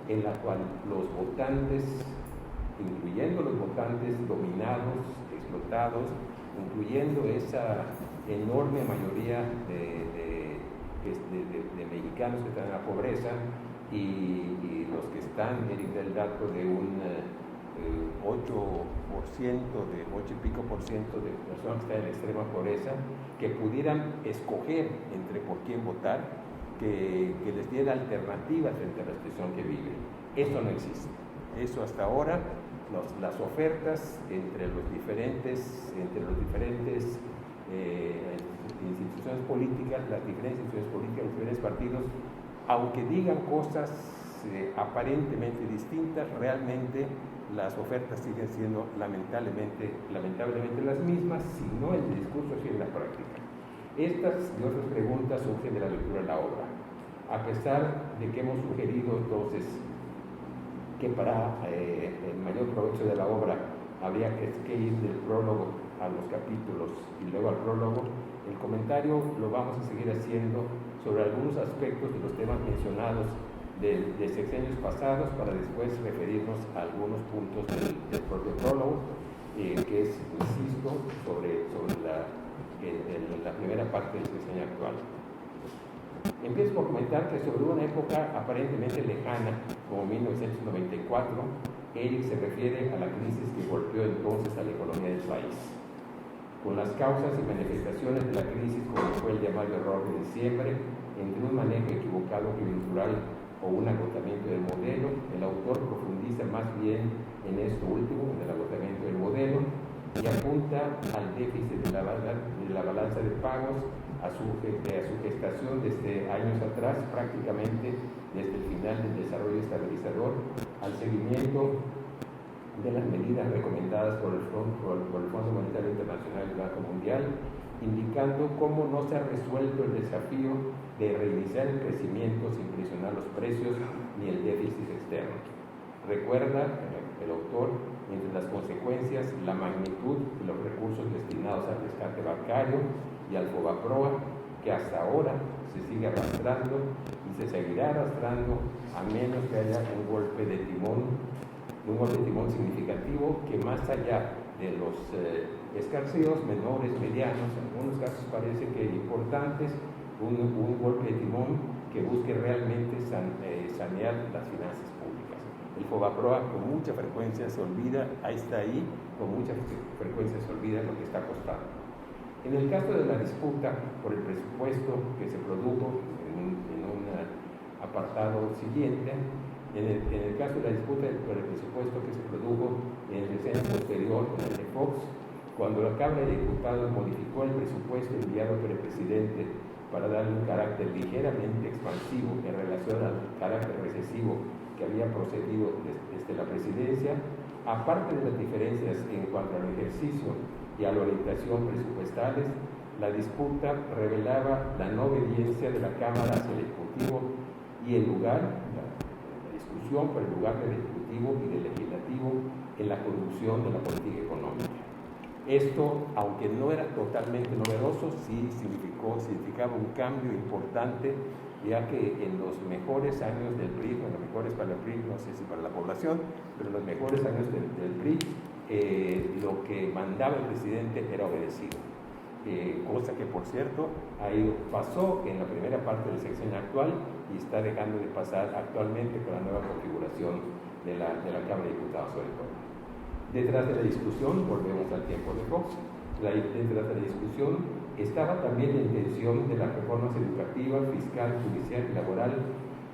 en la cual los votantes, incluyendo los votantes dominados, explotados, incluyendo esa enorme mayoría de mexicanos que están en la pobreza, y los que están, Eric da el dato de un 8% de 8 y pico por ciento de personas que están en la extrema pobreza, que pudieran escoger entre por quién votar, que les diera alternativas frente a la situación que viven. Eso no existe. Eso hasta ahora, las ofertas entre los diferentes instituciones políticas, las diferentes instituciones políticas, los diferentes partidos, aunque digan cosas aparentemente distintas, realmente las ofertas siguen siendo lamentablemente las mismas, si no el discurso, si en la práctica. Estas y otras preguntas surgen de la lectura de la obra, a pesar de que hemos sugerido entonces que para el mayor provecho de la obra habría que ir del prólogo a los capítulos y luego al prólogo. El comentario lo vamos a seguir haciendo sobre algunos aspectos de los temas mencionados de sexenios pasados, para después referirnos a algunos puntos del propio prólogo, que es, insisto, sobre la primera parte del sexenio actual. Empiezo por comentar que sobre una época aparentemente lejana, como 1994, Eric se refiere a la crisis que golpeó entonces a la economía del país. Con las causas y manifestaciones de la crisis, como fue el llamado error de diciembre, entre un manejo equivocado coyuntural o un agotamiento del modelo, el autor profundiza más bien en esto último, en el agotamiento del modelo, y apunta al déficit de la balanza de pagos, a su gestación desde años atrás, prácticamente desde el final del desarrollo estabilizador, al seguimiento de las medidas recomendadas por el Fondo Monetario Internacional y el Banco Mundial, indicando cómo no se ha resuelto el desafío de reiniciar el crecimiento sin presionar los precios ni el déficit externo. Recuerda el autor, entre las consecuencias, la magnitud de los recursos destinados al rescate bancario y al FOBAPROA, que hasta ahora se sigue arrastrando y se seguirá arrastrando a menos que haya un golpe de timón significativo, que más allá de los escarceos menores, medianos, en algunos casos parece que importantes, un golpe de timón que busque realmente sanear las finanzas públicas. El FOBAPROA con mucha frecuencia se olvida, ahí está ahí, con mucha frecuencia se olvida lo que está costando. En el caso de la disputa por el presupuesto que se produjo en un apartado siguiente, en el caso de la disputa por el presupuesto que se produjo en el sexenio posterior con el de Fox, cuando la Cámara de Diputados modificó el presupuesto enviado por el presidente para darle un carácter ligeramente expansivo en relación al carácter recesivo que había procedido desde la presidencia, aparte de las diferencias en cuanto al ejercicio y a la orientación presupuestales, la disputa revelaba la no obediencia de la Cámara hacia el Ejecutivo y el lugar, la discusión por el lugar del Ejecutivo y del Legislativo en la conducción de la política económica. Esto, aunque no era totalmente novedoso, sí significaba un cambio importante, ya que en los mejores años del PRI, bueno, mejores para el PRI, no sé si para la población, pero en los mejores años del PRI, lo que mandaba el presidente era obedecido. Cosa que, por cierto, pasó en la primera parte del sexenio actual y está dejando de pasar actualmente con la nueva configuración de la Cámara de Diputados sobre todo. Detrás de la discusión, volvemos al tiempo de Fox, detrás de la discusión estaba también la intención de las reformas educativa, fiscal, judicial y laboral,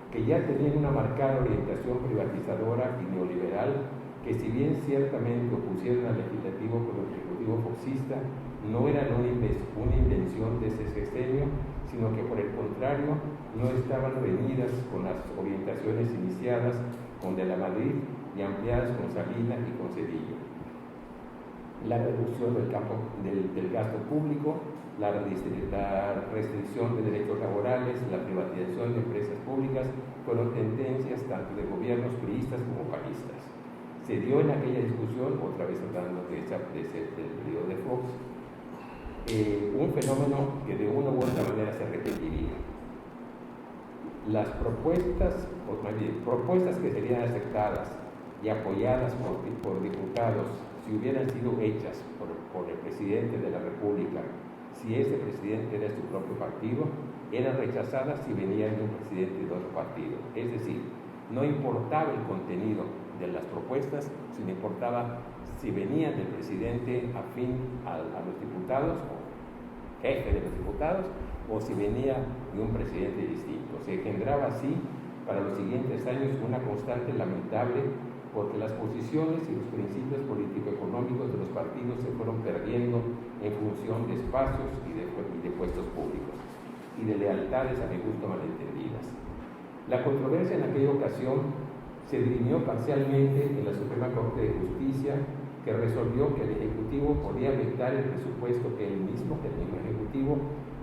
que ya tenían una marcada orientación privatizadora y neoliberal, que si bien ciertamente opusieron al legislativo con el ejecutivo foxista, no eran una invención de ese sexenio, sino que por el contrario no estaban reñidas con las orientaciones iniciadas con De la Madrid y ampliadas con Salinas y con Zedillo. La reducción del gasto público, la restricción de derechos laborales, la privatización de empresas públicas fueron tendencias tanto de gobiernos priistas como panistas. Se dio en aquella discusión, otra vez hablando del periodo de Fox, un fenómeno que de una u otra manera se repetiría. Las propuestas que serían aceptadas y apoyadas por diputados, si hubieran sido hechas por el presidente de la República, si ese presidente era de su propio partido, eran rechazadas si venían de un presidente de otro partido. Es decir, no importaba el contenido de las propuestas, sino importaba si venían del presidente afín a los diputados, o jefe de los diputados, o si venía de un presidente distinto. Se engendraba así para los siguientes años una constante lamentable, porque las posiciones y los principios político-económicos de los partidos se fueron perdiendo en función de espacios y de puestos públicos, y de lealtades a mi gusto malentendidas. La controversia en aquella ocasión se dirimió parcialmente en la Suprema Corte de Justicia, que resolvió que el Ejecutivo podía vetar el presupuesto que el mismo Ejecutivo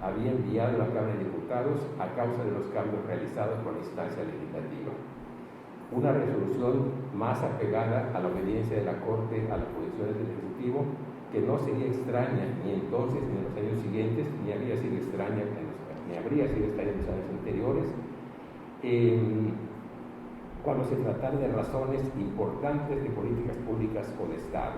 había enviado a la Cámara de Diputados a causa de los cambios realizados por la instancia legislativa. Una resolución más apegada a la obediencia de la Corte a las posiciones del Ejecutivo, que no sería extraña ni entonces ni en los años siguientes, ni habría sido extraña en los años anteriores, cuando se tratara de razones importantes de políticas públicas o de Estado.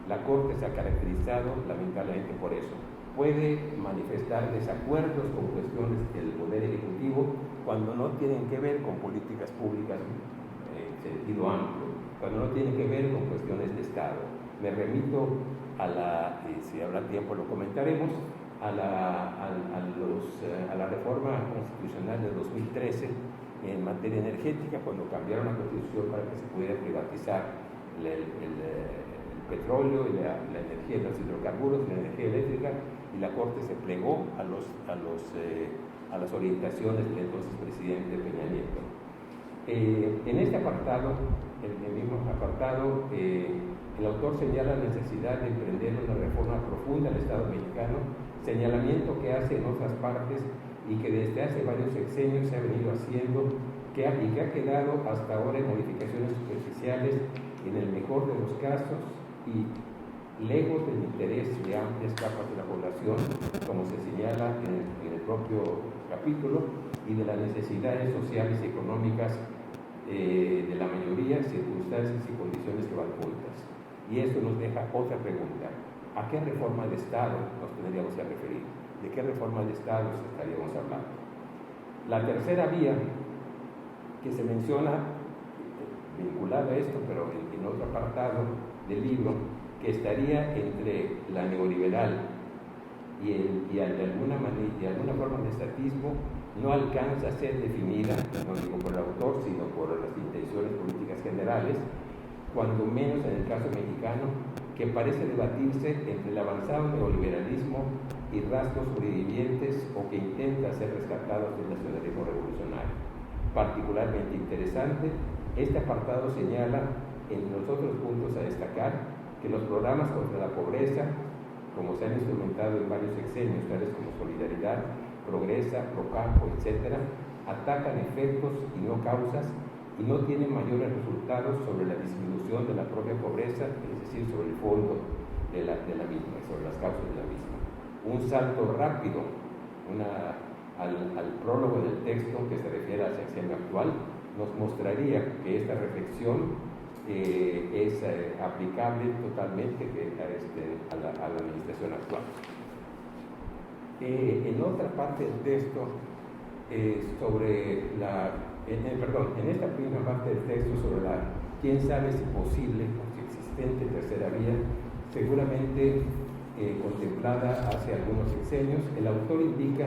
La Corte se ha caracterizado lamentablemente por eso. Puede manifestar desacuerdos con cuestiones del Poder Ejecutivo cuando no tienen que ver con políticas públicas en sentido amplio, cuando no tienen que ver con cuestiones de Estado. Me remito a si habrá tiempo lo comentaremos, a la reforma constitucional de 2013 en materia energética, cuando cambiaron la Constitución para que se pudiera privatizar el petróleo y la energía, los hidrocarburos y la energía eléctrica, y la Corte se plegó a las orientaciones del entonces presidente Peña Nieto. En este apartado, el mismo apartado, el autor señala la necesidad de emprender una reforma profunda al Estado mexicano, señalamiento que hace en otras partes y que desde hace varios sexenios se ha venido haciendo y que ha quedado hasta ahora en modificaciones superficiales en el mejor de los casos y lejos del interés de amplias capas de la población, como se señala en el propio capítulo, y de las necesidades sociales y económicas de la mayoría, circunstancias y condiciones que van juntas. Y esto nos deja otra pregunta: ¿a qué reforma de Estado nos tendríamos que referir? ¿De qué reforma de Estado estaríamos hablando? La tercera vía que se menciona vinculado a esto, pero en otro apartado del libro, que estaría entre la neoliberal y de alguna forma el estatismo, no alcanza a ser definida, no digo por el autor, sino por las intenciones políticas generales, cuando menos en el caso mexicano, que parece debatirse entre el avanzado neoliberalismo y rasgos sobrevivientes o que intenta ser rescatados del nacionalismo revolucionario. Particularmente interesante, este apartado señala, entre los otros puntos a destacar, que los programas contra la pobreza, como se han instrumentado en varios sexenios, tales como Solidaridad, Progresa, Procampo, etc., atacan efectos y no causas y no tienen mayores resultados sobre la disminución de la propia pobreza, es decir, sobre el fondo de la misma, sobre las causas de la misma. Un salto rápido al prólogo del texto que se refiere al sexenio actual nos mostraría que esta reflexión es aplicable totalmente a la administración actual. En otra parte del texto, en esta primera parte del texto sobre quién sabe si posible o si existente tercera vía, seguramente contemplada hace algunos sexenios, el autor indica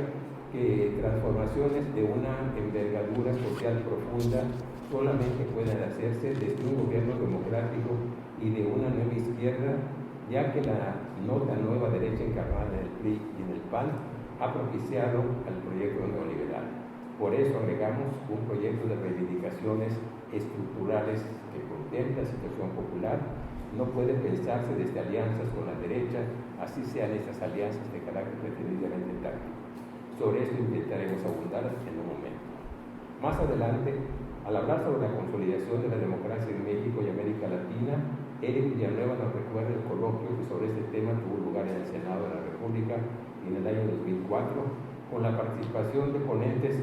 que transformaciones de una envergadura social profunda solamente pueden hacerse desde un gobierno democrático y de una nueva izquierda, ya que la no tan nueva derecha encarnada en el PRI y en el PAN ha propiciado al proyecto neoliberal. Por eso agregamos un proyecto de reivindicaciones estructurales que contempla la situación popular. No puede pensarse desde alianzas con la derecha, así sean estas alianzas de carácter pretendidamente táctico. Sobre esto intentaremos abundar en un momento. Más adelante, al hablar sobre la consolidación de la democracia en México y América Latina, Eric Villanueva nos recuerda el coloquio que sobre este tema tuvo lugar en el Senado de la República en el año 2004, con la participación de ponentes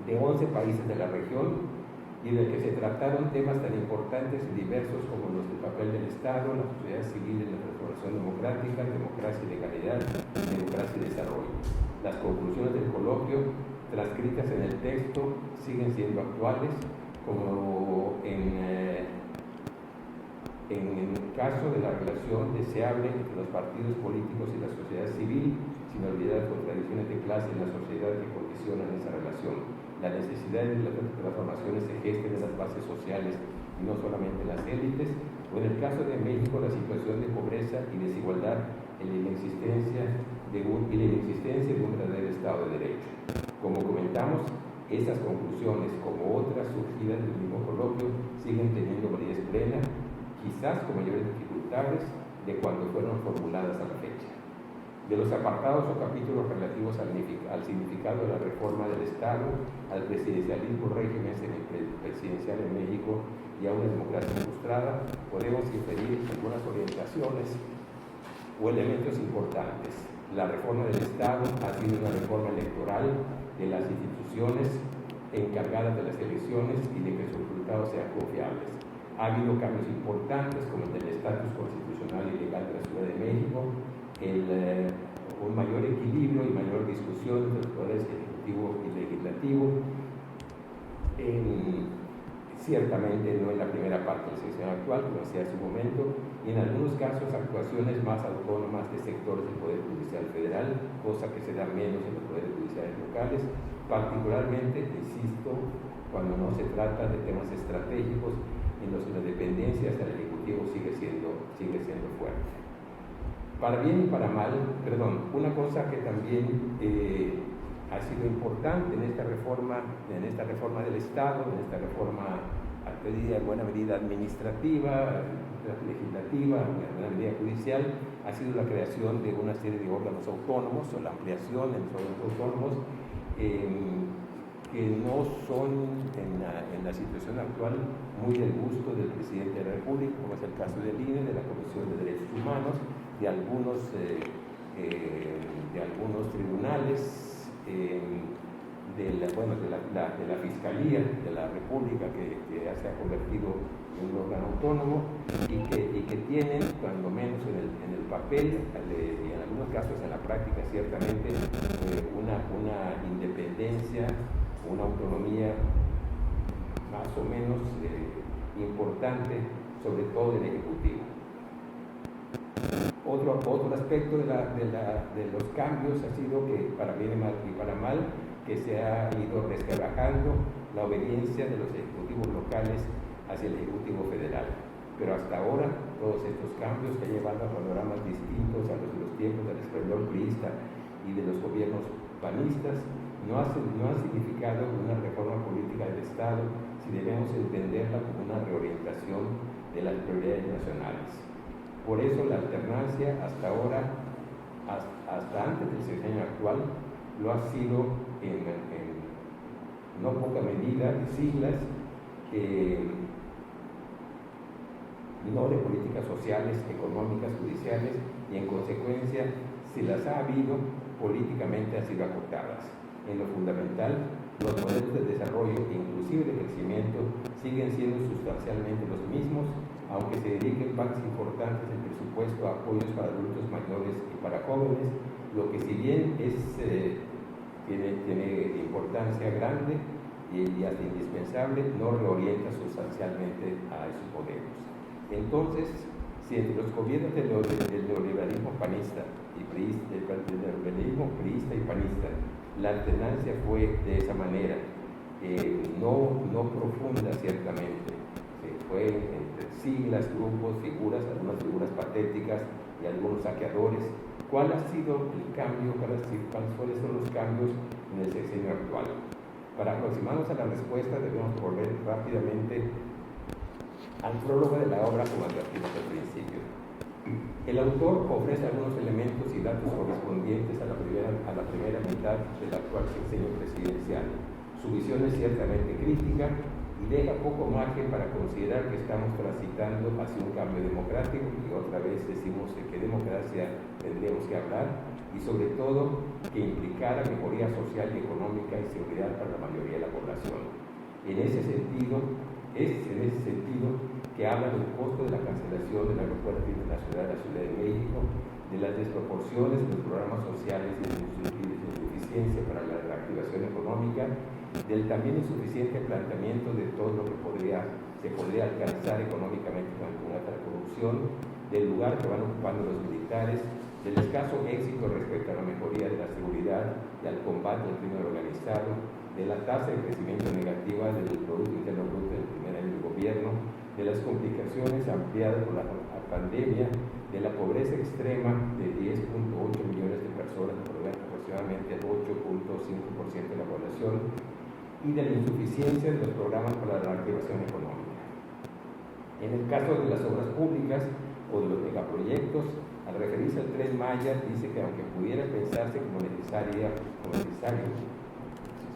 de 11 países de la región y de que se trataron temas tan importantes y diversos como los del papel del Estado, la sociedad civil en la transformación democrática, democracia y legalidad, democracia y desarrollo. Las conclusiones del coloquio, transcritas en el texto, siguen siendo actuales, como en el caso de la relación deseable entre los partidos políticos y la sociedad civil, sin olvidar las contradicciones de clase en la sociedad que condicionan esa relación. La necesidad de las transformaciones se gesten en las bases sociales y no solamente en las élites, o en el caso de México, la situación de pobreza y desigualdad y la inexistencia de un verdadero Estado de Derecho. Como comentamos, estas conclusiones, como otras surgidas del mismo coloquio, siguen teniendo validez plena, quizás con mayores dificultades de cuando fueron formuladas a la fecha. De los apartados o capítulos relativos al significado de la reforma del Estado, al presidencialismo, régimen semipresidencial en México y a una democracia ilustrada, podemos inferir algunas orientaciones o elementos importantes. La reforma del Estado ha sido una reforma electoral de las instituciones encargadas de las elecciones y de que sus resultados sean confiables. Ha habido cambios importantes como el del estatus constitucional y legal de la Ciudad de México, un mayor equilibrio y mayor discusión entre los poderes ejecutivo y legislativo, ciertamente no en la primera parte de la sesión actual, como decía hace un momento, y en algunos casos actuaciones más autónomas de sectores del Poder Judicial Federal, cosa que se da menos en los poderes judiciales locales, particularmente, insisto, cuando no se trata de temas estratégicos en los que la dependencia hasta el Ejecutivo sigue siendo fuerte. Para bien y para mal, una cosa que también ha sido importante en esta reforma del Estado, en esta reforma en buena medida administrativa, legislativa, en buena medida judicial, ha sido la creación de una serie de órganos autónomos o la ampliación de los órganos autónomos que no son en la situación actual muy del gusto del presidente de la República, como es el caso del INE, de la Comisión de Derechos Humanos, de algunos tribunales, de la Fiscalía de la República que ya se ha convertido en un órgano autónomo y que tienen, cuando menos en el papel y en algunos casos en la práctica ciertamente, una independencia, una autonomía más o menos importante, sobre todo del Ejecutivo. Otro aspecto de los cambios ha sido que, para bien y para mal, que se ha ido resquebrajando la obediencia de los ejecutivos locales hacia el Ejecutivo Federal. Pero hasta ahora, todos estos cambios que han llevado a panoramas distintos a los de los tiempos del esplendor priista y de los gobiernos panistas, no han significado una reforma política del Estado, si debemos entenderla como una reorientación de las prioridades nacionales. Por eso la alternancia hasta ahora, hasta antes del sexenio actual, lo ha sido en no poca medida de siglas, no de políticas sociales, económicas, judiciales, y en consecuencia, si las ha habido, políticamente han sido acotadas. En lo fundamental, los modelos de desarrollo e inclusive de crecimiento siguen siendo sustancialmente los mismos, aunque se dediquen partes importantes del presupuesto a apoyos para adultos mayores y para jóvenes, lo que si bien tiene importancia grande y hasta indispensable, no reorienta sustancialmente a esos modelos. Entonces, si entre los gobiernos del neoliberalismo panista y priista, del neoliberalismo priista y panista, la alternancia fue de esa manera, no profunda ciertamente, fue entre siglas, grupos, figuras, algunas figuras patéticas y algunos saqueadores. ¿Cuál ha sido el cambio? ¿Cuáles son los cambios en el sexenio actual? Para aproximarnos a la respuesta debemos volver rápidamente al prólogo de la obra, como advertimos al principio. El autor ofrece algunos elementos y datos correspondientes a la primera mitad del actual sexenio presidencial. Su visión es ciertamente crítica y deja poco margen para considerar que estamos transitando hacia un cambio democrático, y otra vez decimos de qué democracia tendríamos que hablar, y sobre todo que implicara mejoría social y económica y seguridad para la mayoría de la población. En ese sentido que habla del costo de la cancelación del Aeropuerto Internacional de la Ciudad de México, de las desproporciones de los programas sociales y de insuficiencia para la reactivación económica, del también insuficiente planteamiento de todo lo que se podría alcanzar económicamente con la corrupción, del lugar que van ocupando los militares, del escaso éxito respecto a la mejoría de la seguridad y al combate al crimen organizado, de la tasa de crecimiento negativa del Producto Interno Bruto del primer año del gobierno, de las complicaciones ampliadas por la pandemia, de la pobreza extrema de 10.8 millones de personas, aproximadamente el 8.5% de la población, y de la insuficiencia de los programas para la reactivación económica. En el caso de las obras públicas o de los megaproyectos, al referirse al Tren Maya, dice que aunque pudiera pensarse como necesaria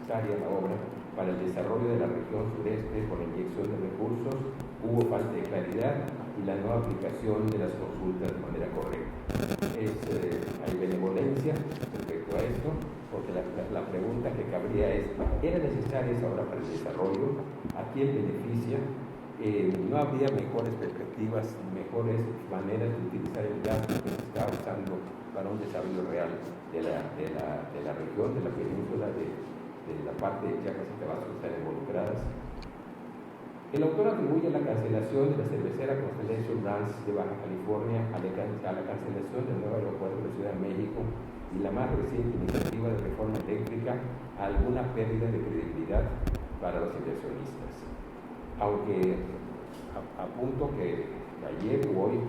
la obra para el desarrollo de la región sureste por la inyección de recursos, hubo falta de claridad y la no aplicación de las consultas de manera correcta. Hay benevolencia respecto a esto, porque la pregunta que cabría es, ¿era necesaria esa obra para el desarrollo? ¿A quién beneficia? ¿No habría mejores perspectivas, mejores maneras de utilizar el gasto que se está usando para un desarrollo real de la región, de la península, de la parte de Chiapas y Tabasco que están involucradas? El autor atribuye la cancelación de la cervecera Constellation Brands de Baja California a la cancelación del nuevo aeropuerto de la Ciudad de México y la más reciente iniciativa de reforma eléctrica a alguna pérdida de credibilidad para los inversionistas. Aunque apunto que ayer o hoy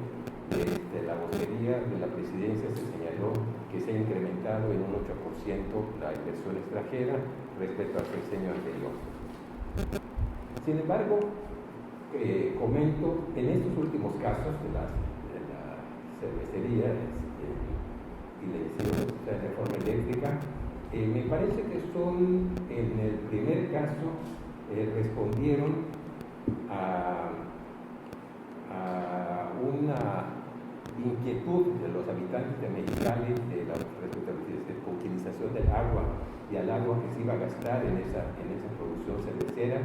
la vocería de la presidencia se señaló que se ha incrementado en un 8% la inversión extranjera respecto al sexenio anterior. Sin embargo, comento, en estos últimos casos de la cervecería y la reforma eléctrica, me parece que son, en el primer caso, respondieron a una inquietud de los habitantes de Mexicali respecto a la utilización del agua y al agua que se iba a gastar en esa producción cervecera,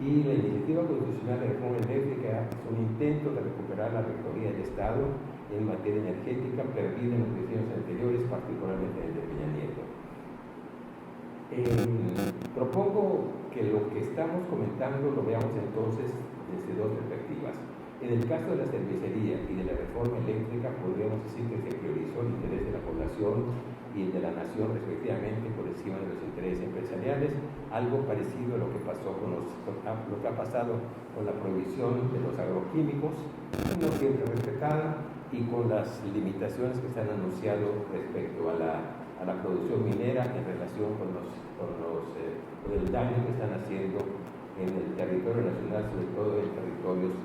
y la iniciativa constitucional de reforma eléctrica es un intento de recuperar la rectoría del Estado en materia energética perdida en los decenios anteriores, particularmente en el de Peña Nieto. Propongo que lo que estamos comentando lo veamos entonces desde dos perspectivas. En el caso de la cervecería y de la reforma eléctrica, podríamos decir que se priorizó el interés de la población y el de la nación respectivamente por encima de los intereses empresariales, algo parecido a lo que pasó con lo que ha pasado con la prohibición de los agroquímicos, no siempre respetada, y con las limitaciones que se han anunciado respecto a la producción minera en relación con el daño que están haciendo en el territorio nacional, sobre todo en territorios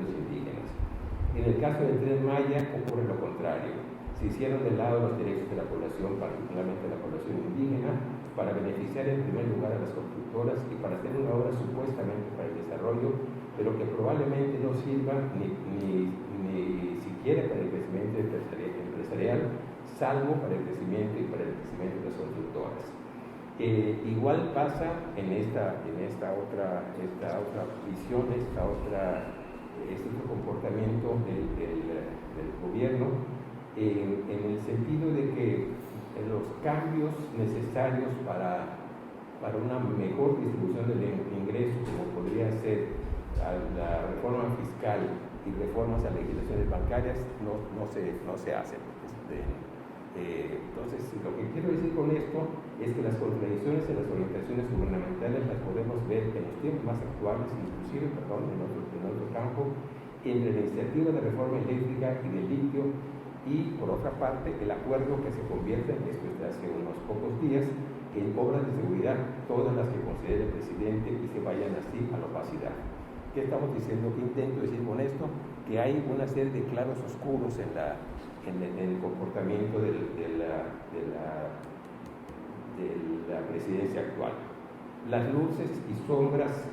indígenas. En el caso del Tren Maya ocurre lo contrario. Se hicieron de lado los derechos de la población, particularmente de la población indígena, para beneficiar en primer lugar a las constructoras y para hacer una obra supuestamente para el desarrollo, pero que probablemente no sirva ni siquiera para el crecimiento empresarial, salvo para el crecimiento y para el crecimiento de las constructoras. Igual pasa en esta otra visión, este otro comportamiento del gobierno, en el sentido de que los cambios necesarios para una mejor distribución del ingreso, como podría ser la reforma fiscal y reformas a legislaciones bancarias, no se hacen. Entonces, lo que quiero decir con esto es que las contradicciones en las orientaciones gubernamentales las podemos ver en los tiempos más actuales, inclusive, en otro campo, entre la iniciativa de reforma eléctrica y del litio y, por otra parte, el acuerdo que se convierte, esto es de hace unos pocos días, en obras de seguridad, todas las que considere el presidente y que vayan así a la opacidad. ¿Qué estamos diciendo? ¿Qué intento decir con esto? Que hay una serie de claros oscuros en el comportamiento de la presidencia actual. Las luces y sombras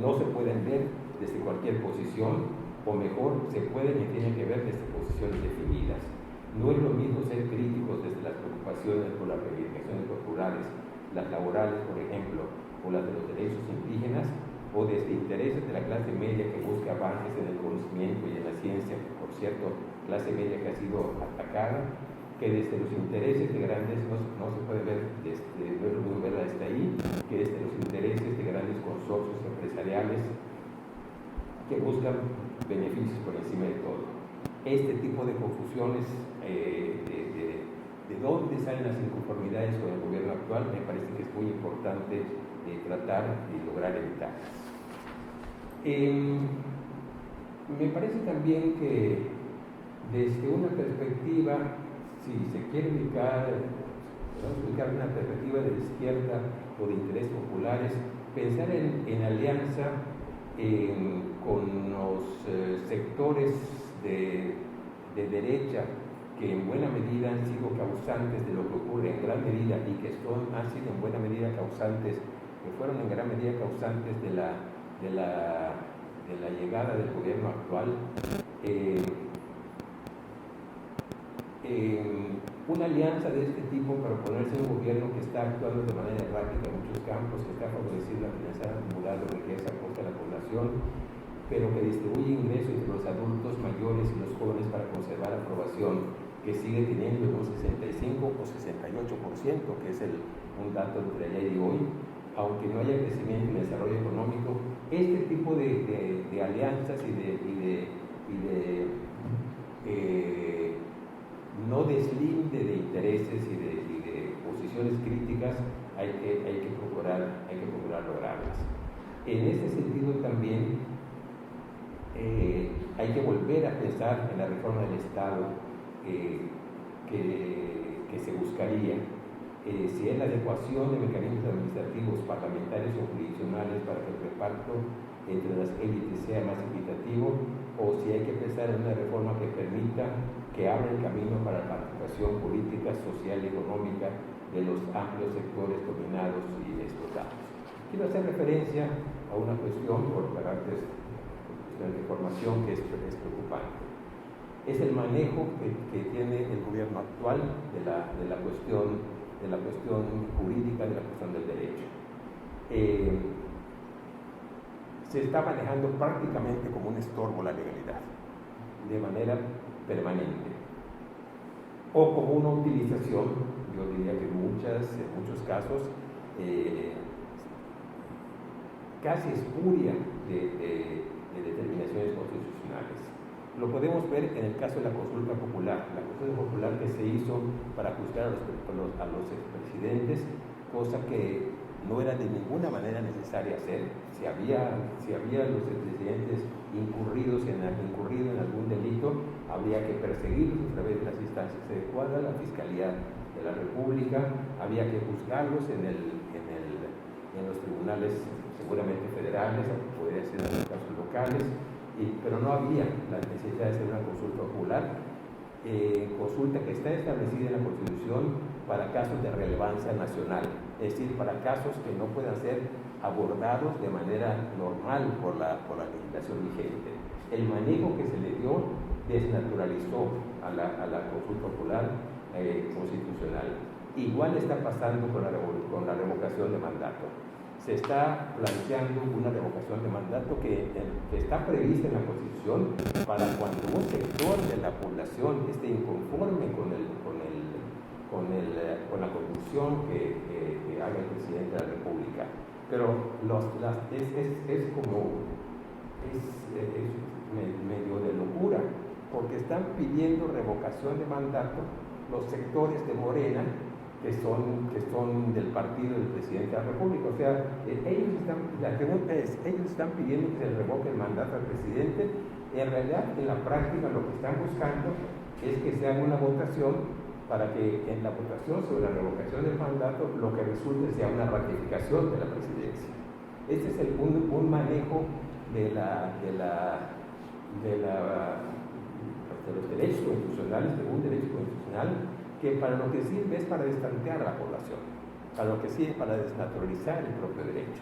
no se pueden ver desde cualquier posición, o mejor, se pueden y tienen que ver desde posiciones definidas. No es lo mismo ser críticos desde las preocupaciones por las reivindicaciones populares, las laborales, por ejemplo, o las de los derechos indígenas, o desde intereses de la clase media que busca avances en el conocimiento y en la ciencia, por cierto, clase media que ha sido atacada, que desde los intereses de grandes, no se puede ver, no es lo mismo verla desde ahí, que desde los intereses de grandes consorcios empresariales que buscan beneficios por encima de todo. Este tipo de confusiones, de dónde salen las inconformidades con el gobierno actual, me parece que es muy importante tratar y lograr evitar. Me parece también que desde una perspectiva, si se quiere ubicar una perspectiva de izquierda o de intereses populares, pensar en alianza con los sectores de derecha que en buena medida han sido causantes de lo que ocurre en gran medida y que han sido en buena medida causantes, que fueron en gran medida causantes de la llegada del gobierno actual. Una alianza de este tipo para oponerse a un gobierno que está actuando de manera errática en muchos campos, que está favoreciendo la financiación acumulada de riqueza a costa de la población, pero que distribuye ingresos entre los adultos mayores y los jóvenes para conservar la aprobación, que sigue teniendo un 65 o 68%, que es un dato entre ayer y hoy, aunque no haya crecimiento y desarrollo económico. Este tipo de alianzas y de no deslinde de intereses y de posiciones críticas, hay que procurar lograrlas. En ese sentido también hay que volver a pensar en la reforma del Estado que se buscaría, si es la adecuación de mecanismos administrativos, parlamentarios o jurisdiccionales para que el reparto entre las élites sea más equitativo, o si hay que pensar en una reforma que permita que abra el camino para la participación política, social y económica de los amplios sectores dominados y explotados. Quiero hacer referencia a una cuestión por carácter de información que es preocupante. Es el manejo que tiene el gobierno actual de la cuestión jurídica, de la cuestión del derecho. Se está manejando prácticamente como un estorbo la legalidad, de manera permanente, o como una utilización, yo diría que en muchos casos, casi espuria de determinaciones constitucionales. Lo podemos ver en el caso de la consulta popular. La consulta popular que se hizo para juzgar a los expresidentes, cosa que no era de ninguna manera necesaria hacer. Si había los expresidentes incurrido en algún delito, habría que perseguirlos a través de las instancias adecuadas, la Fiscalía de la República, había que juzgarlos en los tribunales seguramente federales, podría ser en los casos locales, pero no había la necesidad de hacer una consulta popular, consulta que está establecida en la Constitución para casos de relevancia nacional, es decir, para casos que no puedan ser abordados de manera normal por la legislación vigente. El manejo que se le dio desnaturalizó a la consulta popular constitucional. Igual está pasando con la revocación de mandato. Se está planteando una revocación de mandato que está prevista en la Constitución para cuando un sector de la población esté inconforme con la conducción que haga el presidente de la República. Pero es medio de locura, porque están pidiendo revocación de mandato los sectores de Morena que son del partido del presidente de la República. O sea, la pregunta es, ellos están pidiendo que se revoque el mandato al presidente. En realidad, en la práctica, lo que están buscando es que se haga una votación para que en la votación sobre la revocación del mandato lo que resulte sea una ratificación de la presidencia. Este es un manejo de los derechos constitucionales, de un derecho constitucional que para lo que sirve es para destantear a la población, para lo que sirve para desnaturalizar el propio derecho.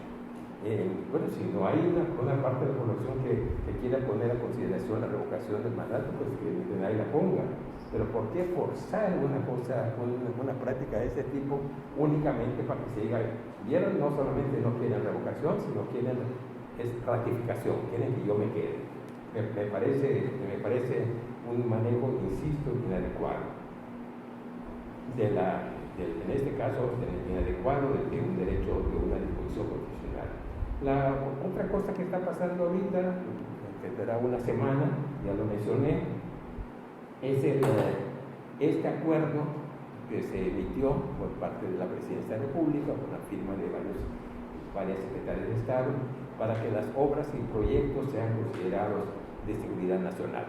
Bueno, si no hay una parte de la población que quiera poner a consideración la revocación del mandato, pues que nadie la ponga. Pero ¿por qué forzar una práctica de ese tipo únicamente para que se diga, vieron, no solamente no quieren revocación, sino quieren ratificación, quieren que yo me quede? Me parece un manejo, insisto, inadecuado. En este caso, inadecuado de un derecho, de una disposición constitucional. La otra cosa que está pasando ahorita, que será una semana, ya lo mencioné, es este acuerdo que se emitió por parte de la Presidencia de la República, con la firma de varias secretarias de Estado, para que las obras y proyectos sean considerados de seguridad nacional.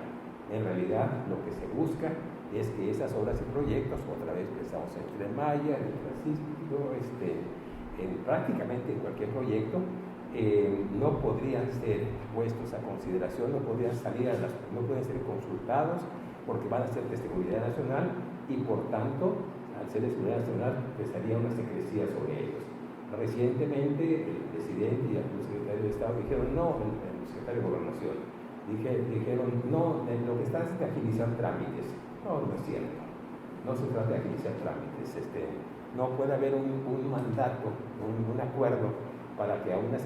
En realidad, lo que se busca es que esas obras y proyectos, otra vez pensamos en Tren Maya, en el Francisco, prácticamente en cualquier proyecto, no podrían ser puestos a consideración, no pueden ser consultados, porque van a ser de seguridad nacional y por tanto, al ser de seguridad nacional, pesaría una secrecía sobre ellos. Recientemente, el presidente y el secretario de Estado dijeron no, el secretario de Gobernación, dijeron no, lo que está es de agilizar trámites. No, no es cierto. No se trata de agilizar trámites. No puede haber un mandato, un acuerdo para que a la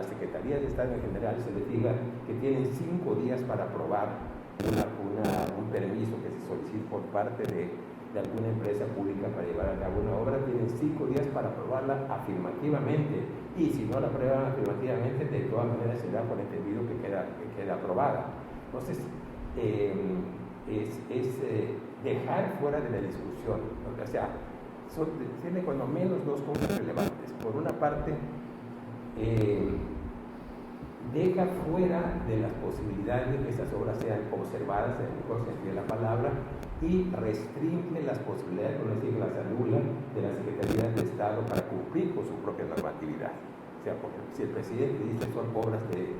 Secretaría de Estado en general se les diga que tienen 5 días para aprobar un permiso que se solicite por parte de alguna empresa pública para llevar a cabo una obra. Tienen 5 días para aprobarla afirmativamente, y si no la aprueban afirmativamente, de todas maneras se da por entendido que queda aprobada. Entonces, es dejar fuera de la discusión, ¿no? O sea, tiene cuando menos dos cosas relevantes. Por una parte, deja fuera de las posibilidades de que esas obras sean observadas en el mejor sentido de la palabra, y restringe las posibilidades, por no decir las anula, de las Secretarías de Estado para cumplir con su propia normatividad. O sea, porque si el presidente dice que son obras de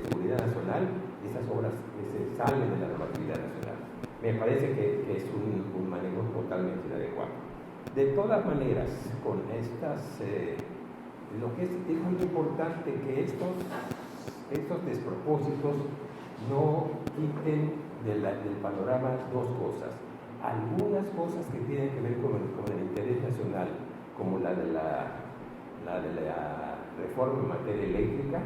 seguridad nacional, esas obras se salen de la normatividad nacional. Me parece que es un manejo totalmente inadecuado. De todas maneras, con estas, lo que es muy importante que estos despropósitos no quiten del panorama dos cosas. Algunas cosas que tienen que ver con el interés nacional, como la de la reforma en materia eléctrica,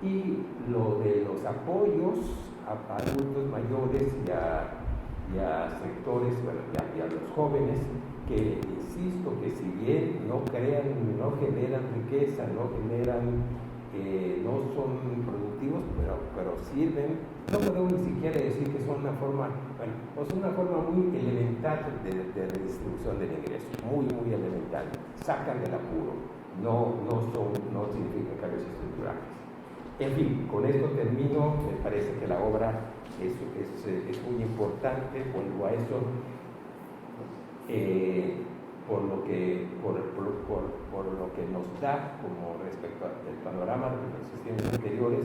y lo de los apoyos a adultos mayores y a sectores, bueno, y a los jóvenes, que insisto que si bien no no generan riqueza, no son productivos, pero sirven. No podemos ni siquiera decir que son una forma muy elemental de redistribución del ingreso, muy elemental. Sacan del apuro, no significan cambios estructurales. En fin, con esto termino. Me parece que la obra es muy importante. Vuelvo a eso, por lo que nos da como respecto al panorama de los sexenios anteriores,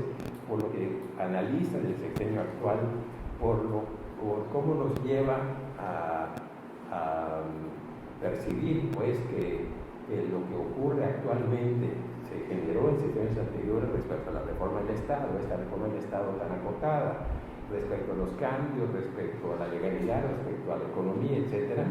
por lo que analiza del sexenio actual, por cómo nos lleva a percibir pues que lo que ocurre actualmente se generó en sexenios anteriores respecto a la reforma del Estado, esta reforma del Estado tan acotada, respecto a los cambios, respecto a la legalidad, respecto a la economía, etc.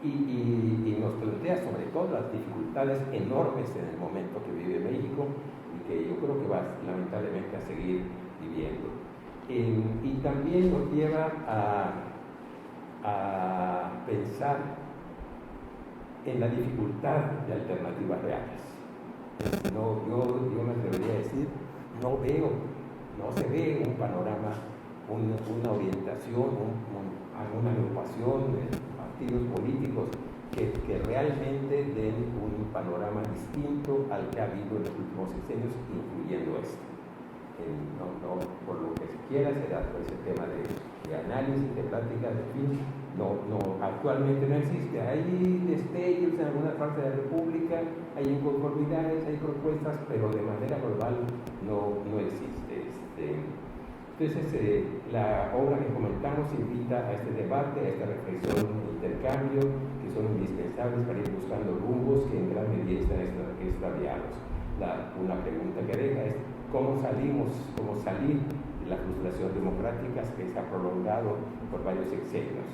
Y nos plantea sobre todo las dificultades enormes en el momento que vive México y que yo creo que va lamentablemente a seguir viviendo. Y también nos lleva a pensar en la dificultad de alternativas reales. Yo me atrevería a decir, no se ve un panorama, una orientación, una agrupación de partidos políticos que realmente den un panorama distinto al que ha habido en los últimos sexenios, incluyendo este. Por lo que se quiera, será pues el tema de análisis, de pláticas, de fin. Actualmente no existe. Hay destellos en algunas partes de la República, hay inconformidades, hay propuestas, pero de manera global no existe. Entonces, la obra que comentamos invita a este debate, a esta reflexión, intercambio, que son indispensables para ir buscando rumbos que en gran medida están extraviados. Una pregunta que deja es cómo salir de la frustración democrática que se ha prolongado por varios sexenios.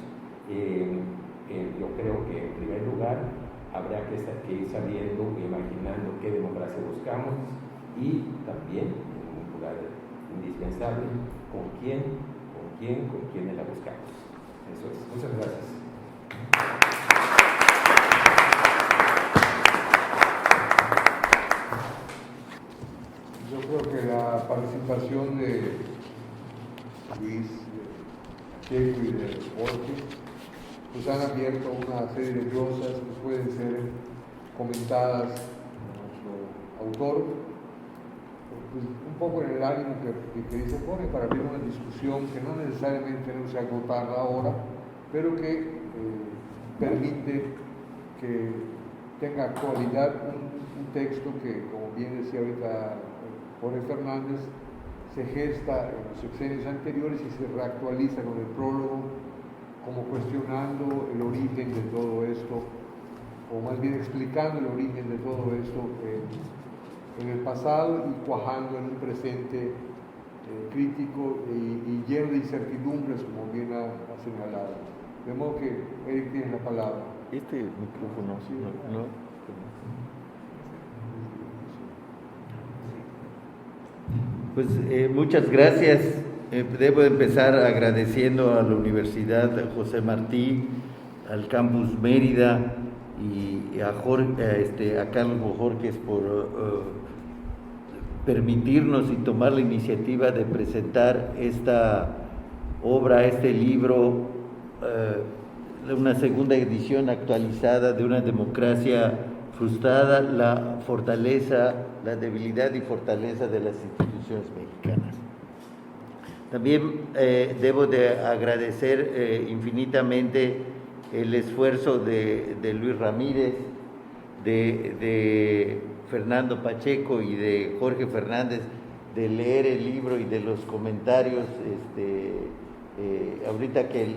Yo creo que en primer lugar habrá que ir sabiendo, imaginando qué democracia buscamos y también, en un lugar indispensable, con quién la buscamos. Eso es. Muchas gracias. Yo creo que la participación de Luis, de Pacheco y de Jorge pues han abierto una serie de glosas que pueden ser comentadas por nuestro autor, pues, un poco en el ánimo que dice Jorge, para abrir una discusión que no necesariamente tenemos que agotarla ahora, pero que permite que tenga actualidad un texto que, como bien decía ahorita Jorge Fernández, se gesta en los sexenios anteriores y se reactualiza con el prólogo, como cuestionando el origen de todo esto, o más bien explicando el origen de todo esto en el pasado y cuajando en un presente crítico y lleno de incertidumbres, como bien ha señalado. De modo que Eric tiene la palabra. Este micrófono, sí, no. Pues muchas gracias. Debo empezar agradeciendo a la Universidad José Martí, al Campus Mérida y a Carlos Bojorquez por permitirnos y tomar la iniciativa de presentar esta obra, este libro, una segunda edición actualizada de una democracia frustrada, la debilidad y fortaleza de las instituciones mexicanas. También debo de agradecer infinitamente el esfuerzo de Luis Ramírez, de Fernando Pacheco y de Jorge Fernández de leer el libro y de los comentarios. Ahorita que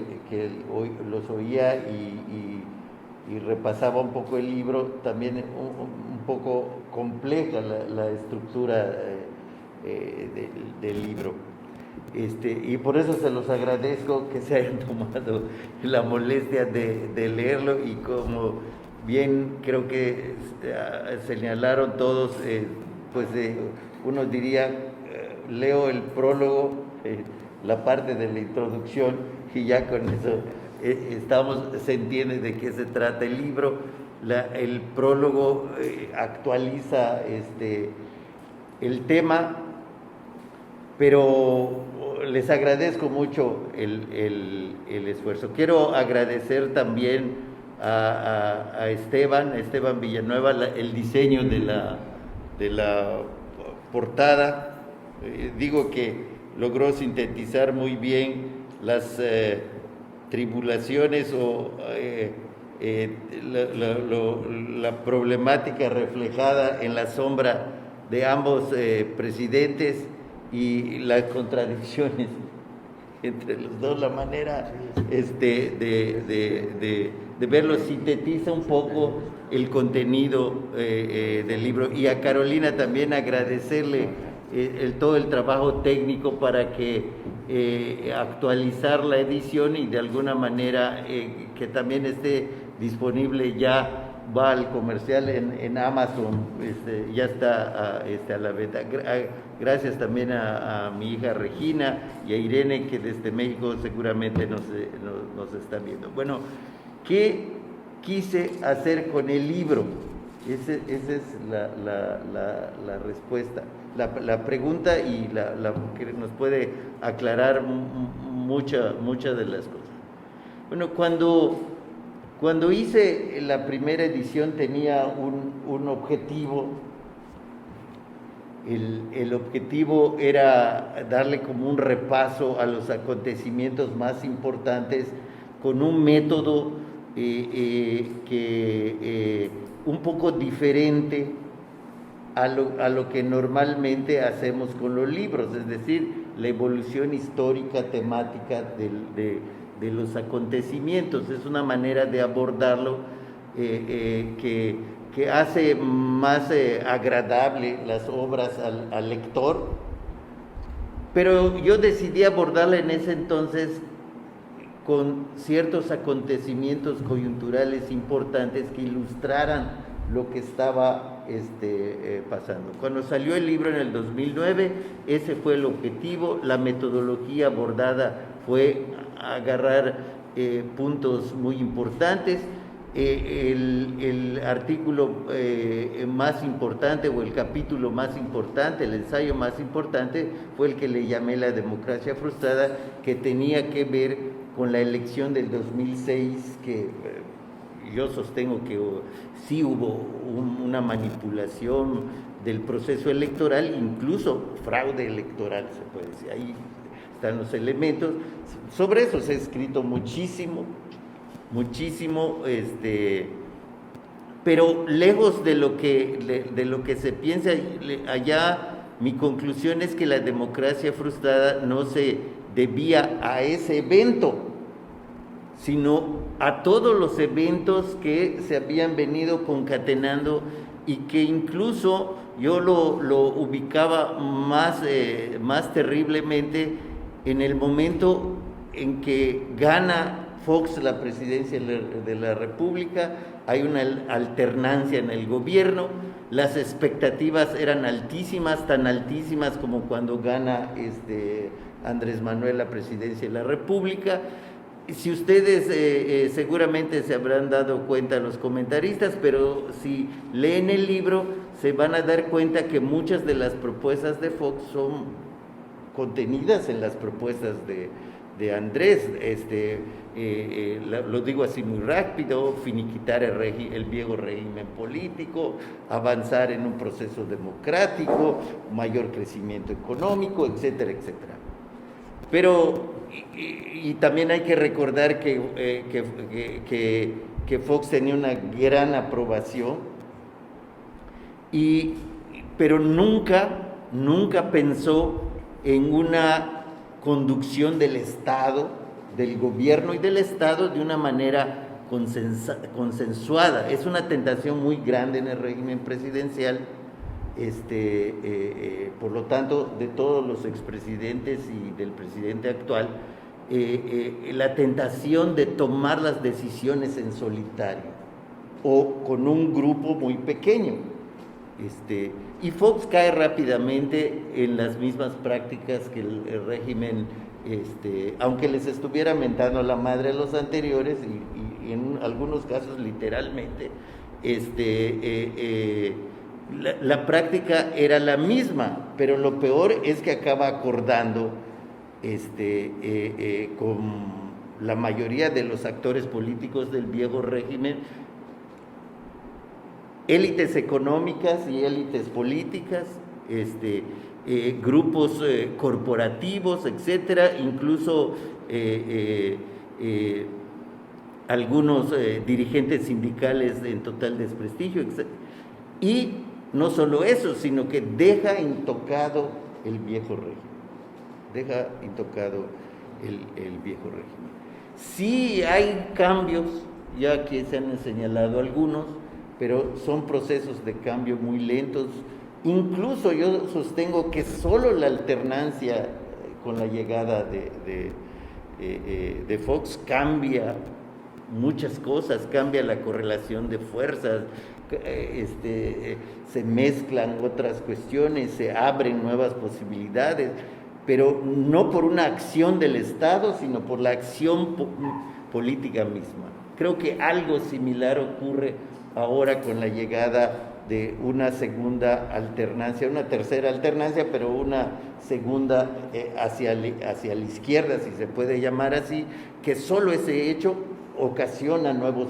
los oía y repasaba un poco el libro, también un poco compleja la estructura del libro. Y por eso se los agradezco que se hayan tomado la molestia de leerlo, y como bien creo que señalaron todos, uno diría, leo el prólogo, la parte de la introducción, y ya con eso se entiende de qué se trata el libro. El prólogo actualiza el tema, pero les agradezco mucho el esfuerzo. Quiero agradecer también a Esteban Villanueva el diseño de la portada. Digo que logró sintetizar muy bien las tribulaciones o la problemática reflejada en la sombra de ambos presidentes y las contradicciones entre los dos. La manera de verlo sintetiza un poco el contenido del libro. Y a Carolina también agradecerle todo el trabajo técnico para que actualizar la edición y de alguna manera que también esté disponible. Ya va al comercial en Amazon, ya está a la venta. Gracias también a mi hija Regina y a Irene, que desde México seguramente nos están viendo. Bueno, ¿qué quise hacer con el libro? Esa es la respuesta, la pregunta, y la que nos puede aclarar muchas de las cosas. Bueno, cuando hice la primera edición tenía un objetivo. El objetivo era darle como un repaso a los acontecimientos más importantes con un método un poco diferente a lo que normalmente hacemos con los libros, es decir, la evolución histórica temática de los acontecimientos. Es una manera de abordarlo que hace más agradable las obras al lector, pero yo decidí abordarla en ese entonces con ciertos acontecimientos coyunturales importantes que ilustraran lo que estaba pasando. Cuando salió el libro en el 2009, ese fue el objetivo. La metodología abordada fue agarrar puntos muy importantes. El artículo más importante, o el capítulo más importante, el ensayo más importante, fue el que le llamé La democracia frustrada, que tenía que ver con la elección del 2006, que yo sostengo que sí hubo una manipulación del proceso electoral, incluso fraude electoral, se puede decir. Ahí están los elementos. Sobre eso se ha escrito muchísimo, pero lejos de lo que se piensa allá. Mi conclusión es que la democracia frustrada no se debía a ese evento, sino a todos los eventos que se habían venido concatenando, y que incluso yo lo ubicaba más terriblemente en el momento en que gana Fox la presidencia de la República. Hay una alternancia en el gobierno, las expectativas eran altísimas, tan altísimas como cuando gana Andrés Manuel la presidencia de la República. Si ustedes seguramente se habrán dado cuenta, los comentaristas, pero si leen el libro se van a dar cuenta que muchas de las propuestas de Fox son contenidas en las propuestas de Andrés. Lo digo así muy rápido: finiquitar el viejo régimen político, avanzar en un proceso democrático, mayor crecimiento económico, etcétera, etcétera. Pero y también hay que recordar que Fox tenía una gran aprobación, pero nunca pensó en una conducción del Estado, del gobierno y del Estado, de una manera consensuada. Es una tentación muy grande en el régimen presidencial. Por lo tanto, de todos los expresidentes y del presidente actual, la tentación de tomar las decisiones en solitario o con un grupo muy pequeño. Y Fox cae rápidamente en las mismas prácticas que el régimen aunque les estuviera mentando la madre a los anteriores, y en algunos casos literalmente, la práctica era la misma, pero lo peor es que acaba acordando con la mayoría de los actores políticos del viejo régimen, élites económicas y élites políticas, grupos corporativos, etcétera, incluso algunos dirigentes sindicales en total desprestigio, etc. Y no solo eso, sino que deja intocado el viejo régimen. Deja intocado el viejo régimen. Sí hay cambios, ya que se han señalado algunos, pero son procesos de cambio muy lentos. Incluso yo sostengo que solo la alternancia con la llegada de Fox cambia muchas cosas, cambia la correlación de fuerzas, se mezclan otras cuestiones, se abren nuevas posibilidades, pero no por una acción del Estado, sino por la acción política misma. Creo que algo similar ocurre ahora con la llegada de una segunda alternancia, una tercera alternancia, pero una segunda hacia la izquierda, si se puede llamar así, que solo ese hecho ocasiona nuevos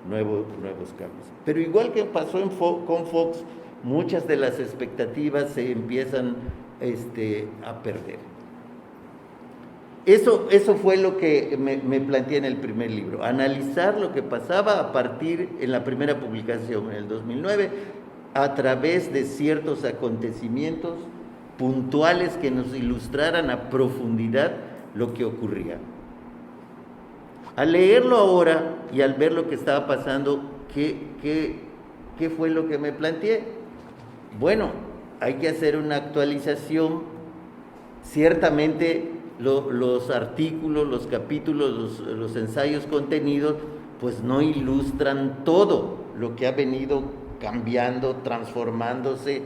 cambios. Pero igual que pasó con Fox, muchas de las expectativas se empiezan a perder. Eso fue lo que me planteé en el primer libro, analizar lo que pasaba a partir, en la primera publicación, en el 2009, a través de ciertos acontecimientos puntuales que nos ilustraran a profundidad lo que ocurría. Al leerlo ahora y al ver lo que estaba pasando, ¿qué fue lo que me planteé? Bueno, hay que hacer una actualización. Ciertamente los artículos, los capítulos, los ensayos contenidos, pues no ilustran todo lo que ha venido cambiando, transformándose,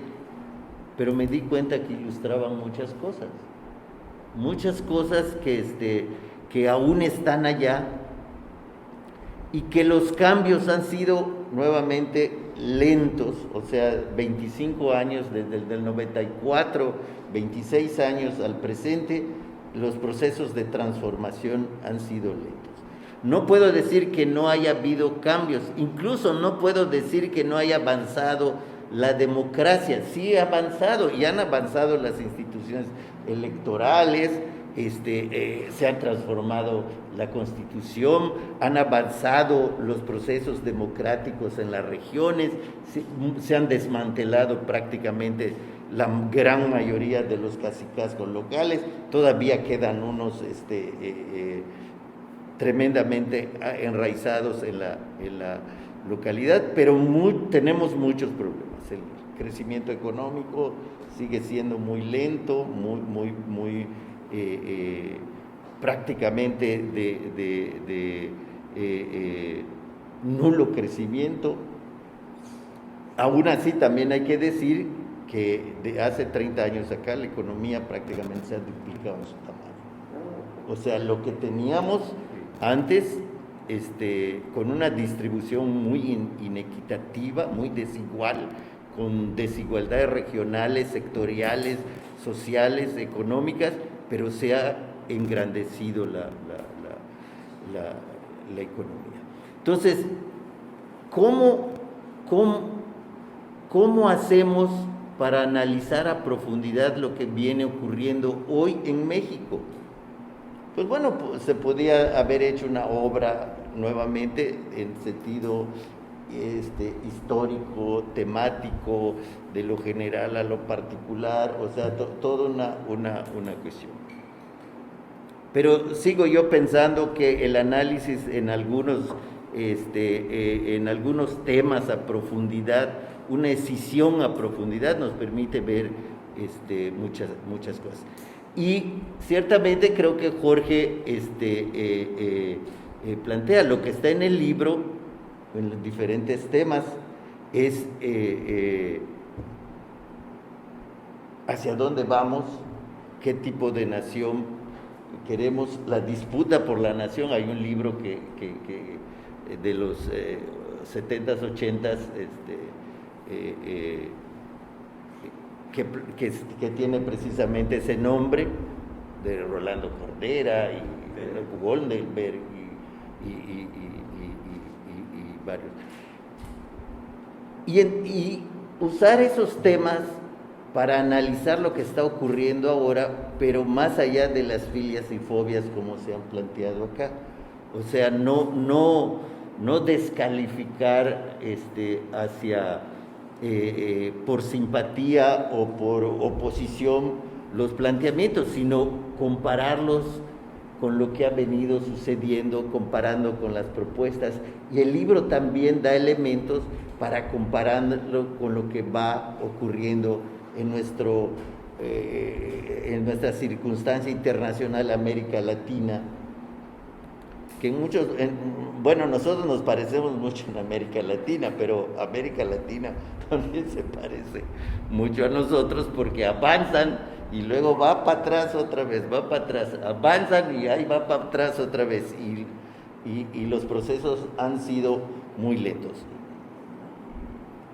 pero me di cuenta que ilustraban muchas cosas que aún están allá, y que los cambios han sido nuevamente lentos, o sea, 25 años desde el 94, 26 años al presente, los procesos de transformación han sido lentos. No puedo decir que no haya habido cambios, incluso no puedo decir que no haya avanzado la democracia. Sí ha avanzado, y han avanzado las instituciones electorales, se ha transformado la Constitución, han avanzado los procesos democráticos en las regiones, se han desmantelado prácticamente la gran mayoría de los cacicazgos locales. Todavía quedan unos tremendamente enraizados en la localidad, pero tenemos muchos problemas. El crecimiento económico sigue siendo muy lento, muy prácticamente de nulo crecimiento. Aún así, también hay que decir que de hace 30 años acá la economía prácticamente se ha duplicado en su tamaño. O sea, lo que teníamos antes, con una distribución muy inequitativa, muy desigual, con desigualdades regionales, sectoriales, sociales, económicas, pero se ha engrandecido la economía. Entonces, ¿cómo hacemos para analizar a profundidad lo que viene ocurriendo hoy en México? Pues bueno, se podía haber hecho una obra nuevamente en sentido histórico, temático, de lo general a lo particular, o sea, toda una cuestión. Pero sigo yo pensando que el análisis en algunos temas a profundidad, una escisión a profundidad, nos permite ver muchas cosas. Y ciertamente creo que Jorge plantea lo que está en el libro, en los diferentes temas, es hacia dónde vamos, qué tipo de nación queremos la disputa por la nación. Hay un libro que de los 70s, 80s, que tiene precisamente ese nombre, de Rolando Cordera y Goldenberg y varios. Y usar esos temas para analizar lo que está ocurriendo ahora, pero más allá de las filias y fobias como se han planteado acá. O sea, no descalificar hacia por simpatía o por oposición los planteamientos, sino compararlos con lo que ha venido sucediendo, comparando con las propuestas. Y el libro también da elementos para compararlo con lo que va ocurriendo en nuestra circunstancia internacional, América Latina, que nosotros nos parecemos mucho en América Latina, pero América Latina también se parece mucho a nosotros, porque avanzan y luego va para atrás otra vez, va para atrás, avanzan y ahí va para atrás otra vez, y los procesos han sido muy lentos.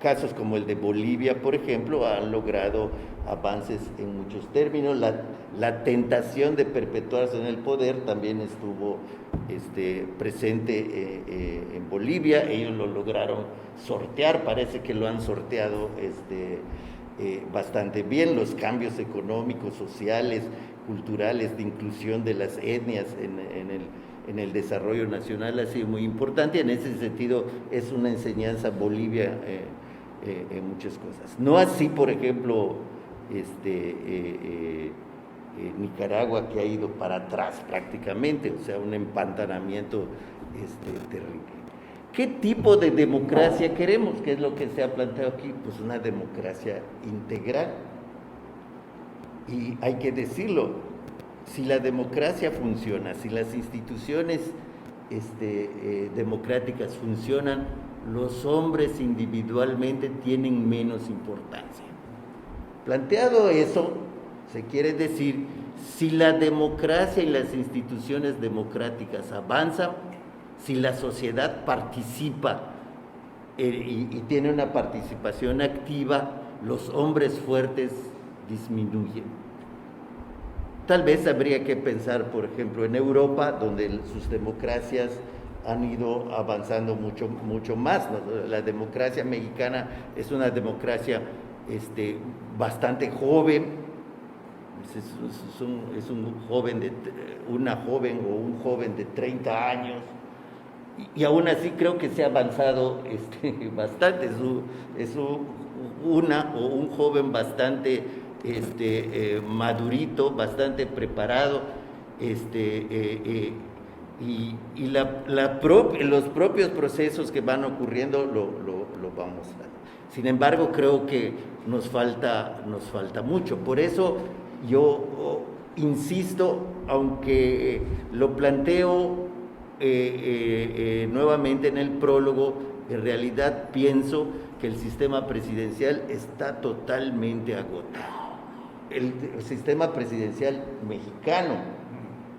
Casos como el de Bolivia, por ejemplo, han logrado avances en muchos términos. La tentación de perpetuarse en el poder también estuvo presente en Bolivia. Ellos lo lograron sortear, parece que lo han sorteado bastante bien. Los cambios económicos, sociales, culturales, de inclusión de las etnias en el desarrollo nacional ha sido muy importante. En ese sentido es una enseñanza Bolivia en muchas cosas. No así, por ejemplo, Nicaragua, que ha ido para atrás prácticamente, o sea, un empantanamiento terrible. ¿Qué tipo de democracia queremos? ¿Qué es lo que se ha planteado aquí? Pues una democracia integral. Y hay que decirlo, si la democracia funciona, si las instituciones democráticas funcionan, los hombres individualmente tienen menos importancia. Planteado eso, se quiere decir, si la democracia y las instituciones democráticas avanzan, si la sociedad participa y tiene una participación activa, los hombres fuertes disminuyen. Tal vez habría que pensar, por ejemplo, en Europa, donde sus democracias han ido avanzando mucho más, ¿no? La democracia mexicana es una democracia bastante joven, es una joven o un joven de 30 años, y aún así creo que se ha avanzado bastante. Es un joven bastante madurito, bastante preparado, y los propios procesos que van ocurriendo lo vamos a... Sin embargo, creo que nos falta mucho. Por eso yo insisto, aunque lo planteo nuevamente en el prólogo, en realidad pienso que el sistema presidencial está totalmente agotado. El sistema presidencial mexicano,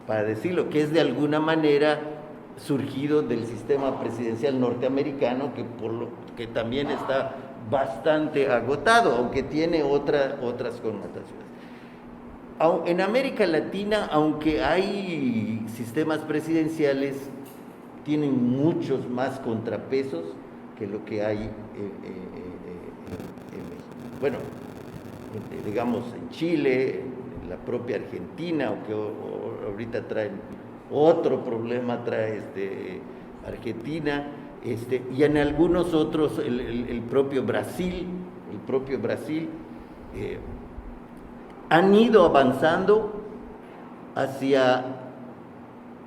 para decirlo, que es de alguna manera surgido del sistema presidencial norteamericano, que también está bastante agotado, aunque tiene otras connotaciones. En América Latina, aunque hay sistemas presidenciales, tienen muchos más contrapesos que lo que hay en México. Bueno, digamos en Chile, en la propia Argentina, o que ahorita traen otro problema, Argentina, y en algunos otros, el propio Brasil, han ido avanzando hacia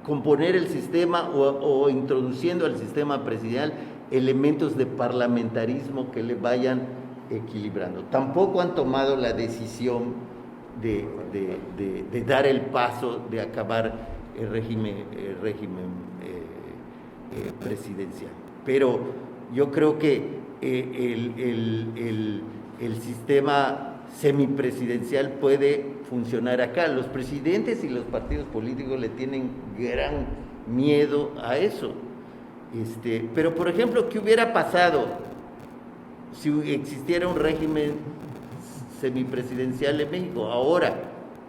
componer el sistema o introduciendo al sistema presidencial elementos de parlamentarismo que le vayan equilibrando. Tampoco han tomado la decisión de dar el paso de acabar el régimen presidencial. Pero yo creo que el sistema semipresidencial puede funcionar acá. Los presidentes y los partidos políticos le tienen gran miedo a eso. Pero, por ejemplo, ¿qué hubiera pasado si existiera un régimen semipresidencial en México?